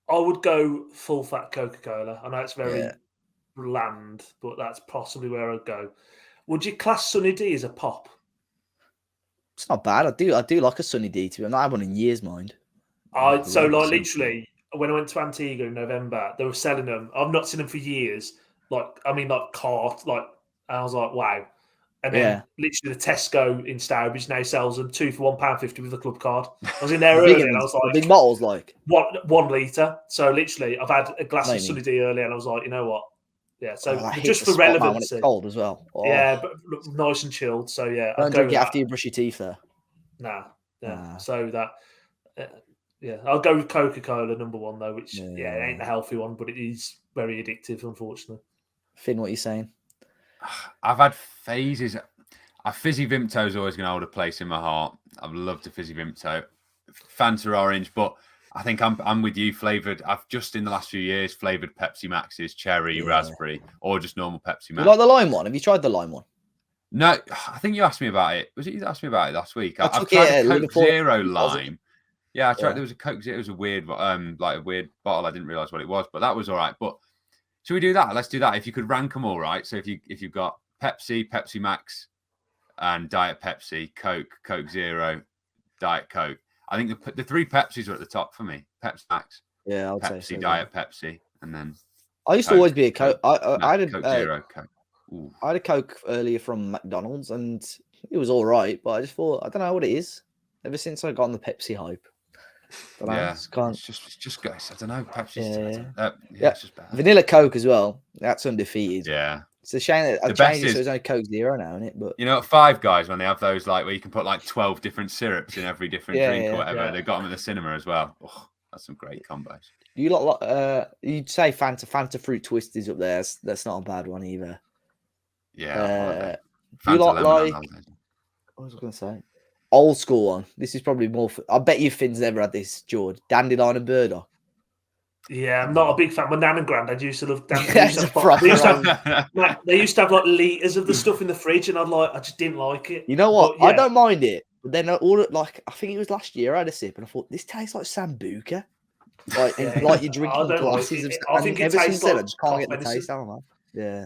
[SPEAKER 2] would go full fat Coca-Cola. I know it's very bland, but that's possibly where I'd go. Would you class Sunny D as a pop?
[SPEAKER 1] It's not bad. I do like a Sunny D too. I've not had one in years, mind.
[SPEAKER 2] Literally, when I went to Antigua in November, they were selling them. I've not seen them for years. Cart, and I was like, wow. And then literally the Tesco in Stourbridge now sells them 2 for £1.50 with a club card. I was in there earlier and I was like,
[SPEAKER 1] big bottles, like
[SPEAKER 2] 1 litre. So literally, I've had a glass of Sunny D earlier, and I was like, you know what? Yeah, so just for relevance,
[SPEAKER 1] when it's cold as well.
[SPEAKER 2] Oh. Yeah, but look nice and chilled. So yeah,
[SPEAKER 1] don't drink it after you brush your teeth, there.
[SPEAKER 2] Nah. So that, I'll go with Coca-Cola number 1 though, which it ain't the healthy one, but it is very addictive, unfortunately.
[SPEAKER 1] Finn, what are you saying?
[SPEAKER 3] I've had phases. A fizzy Vimto is always going to hold a place in my heart. I've loved a fizzy Vimto, Fanta orange, but I think I'm with you. Flavoured. I've just in the last few years flavoured Pepsi Maxes, cherry, raspberry, or just normal Pepsi Max.
[SPEAKER 1] You like the lime one? Have you tried the lime one?
[SPEAKER 3] No, I think you asked me about it. Was it you that asked me about it last week? I've tried a Coke Zero lime. Yeah, I tried. There was a Coke Zero. It was a weird, like a weird bottle. I didn't realise what it was, but that was all right. But should we do that? Let's do that. If you could rank them all, right? So if you've got Pepsi, Pepsi Max, and Diet Pepsi, Coke Zero, Diet Coke. I think the 3 Pepsis are at the top for me. Pepsi Max, Pepsi, say so, Diet Pepsi, and then
[SPEAKER 1] I used to always be a Coke. I had a
[SPEAKER 3] Coke Zero, Coke. Ooh.
[SPEAKER 1] I had a Coke earlier from McDonald's, and it was all right. But I just thought, I don't know what it is. Ever since I got on the Pepsi hype.
[SPEAKER 3] It's just guys. I don't know. Pepsi's
[SPEAKER 1] it's
[SPEAKER 3] just bad.
[SPEAKER 1] Vanilla Coke as well. That's undefeated.
[SPEAKER 3] Yeah.
[SPEAKER 1] It's a shame that I've changed it so there's only Coke Zero now in it. But
[SPEAKER 3] you know, at Five Guys, when they have those like where you can put like 12 different syrups in every different drink or whatever, they've got them at the cinema as well. Oh, that's some great combos.
[SPEAKER 1] You you'd say Fanta Fruit Twist is up there. That's not a bad one either.
[SPEAKER 3] Yeah.
[SPEAKER 1] You lot like? What was I going to say? Old school one. This is probably more. I bet you Finn's never had this, Jord. Dandelion and burdock.
[SPEAKER 2] Yeah, I'm not a big fan. My nan and granddad used to love dandelion. They used to have like liters of the stuff in the fridge, and I just didn't like it.
[SPEAKER 1] You know what? I don't mind it, but then I think it was last year I had a sip, and I thought this tastes like Sambuca. Like you're drinking glasses of. I think it tastes like I just can't get the taste out of it.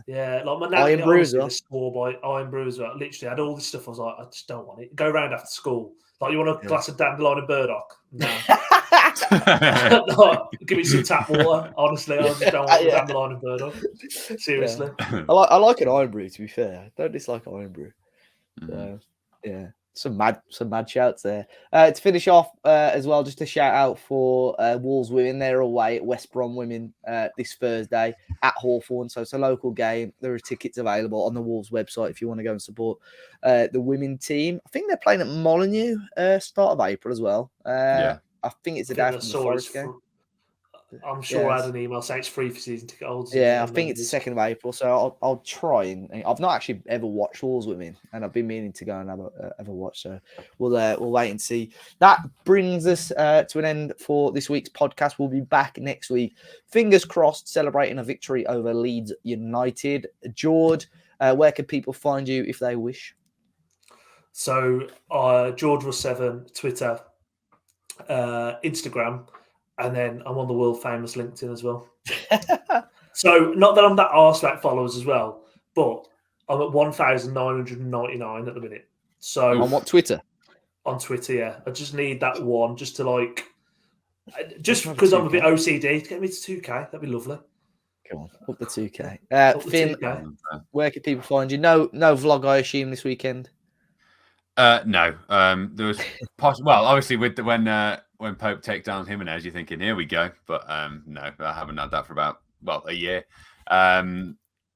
[SPEAKER 2] Yeah. Like my nan was in a store by Iron Brew as well. Literally had all this stuff. I was like, I just don't want it. Go around after school. Like, you want a glass of dandelion and burdock? No. Give me some tap water. Honestly, I just don't want the dandelion and burdock. Seriously.
[SPEAKER 1] I like an Iron Brew, to be fair. I don't dislike Iron Brew. So, some mad shouts there. To finish off as well, just a shout out for Wolves women. They're away at West Brom women this Thursday at Hawthorn. So it's a local game. There are tickets available on the Wolves website if you want to go and support the women team. I think they're playing at Molineux start of April as well. I think it's the day after the Forest game.
[SPEAKER 2] I'm sure I had an email saying it's free for season ticket holders.
[SPEAKER 1] Yeah, I think it's the 2nd of April, so I'll try. And I've not actually ever watched Wolves women, and I've been meaning to go and have a watch. So we'll wait and see. That brings us to an end for this week's podcast. We'll be back next week, fingers crossed, celebrating a victory over Leeds United. Jord, where can people find you if they wish?
[SPEAKER 2] So Jord was 7, Twitter, Instagram. And then I'm on the world famous LinkedIn as well. So not that I'm that arse like followers as well, but I'm at 1,999 at the minute. So
[SPEAKER 1] on what Twitter?
[SPEAKER 2] On Twitter, yeah. I just need that one just to just because I'm a bit OCD to get me to 2K. That'd be lovely.
[SPEAKER 1] Come on, up the 2K. Finn, 2K. Where can people find you? No vlog, I assume, this weekend.
[SPEAKER 3] No. There was obviously with when Pope take down Jimenez, you're thinking, here we go. But no, I haven't had that for about a year. I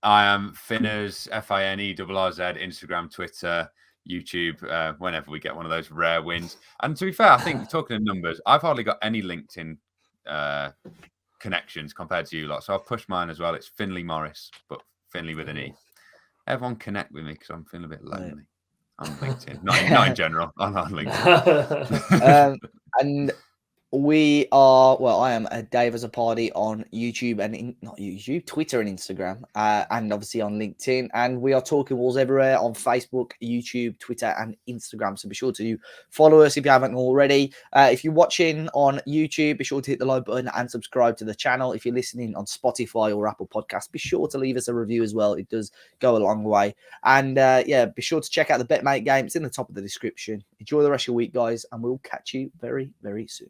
[SPEAKER 3] am Finners, FINERRZ, Instagram, Twitter, YouTube. Whenever we get one of those rare wins, and to be fair, I think talking of numbers, I've hardly got any LinkedIn connections compared to you lot. So I'll push mine as well. It's Finley Morris, but Finley with an E. Everyone connect with me because I'm feeling a bit lonely. On LinkedIn, not in general. I'm on LinkedIn.
[SPEAKER 1] And we are, I am Dave as a party on YouTube and not YouTube, Twitter and Instagram, and obviously on LinkedIn. And we are Talking Wolves everywhere on Facebook, YouTube, Twitter, and Instagram. So be sure to follow us if you haven't already. If you're watching on YouTube, be sure to hit the like button and subscribe to the channel. If you're listening on Spotify or Apple Podcasts, be sure to leave us a review as well. It does go a long way. And be sure to check out the BetMate game. It's in the top of the description. Enjoy the rest of your week, guys, and we'll catch you very, very soon.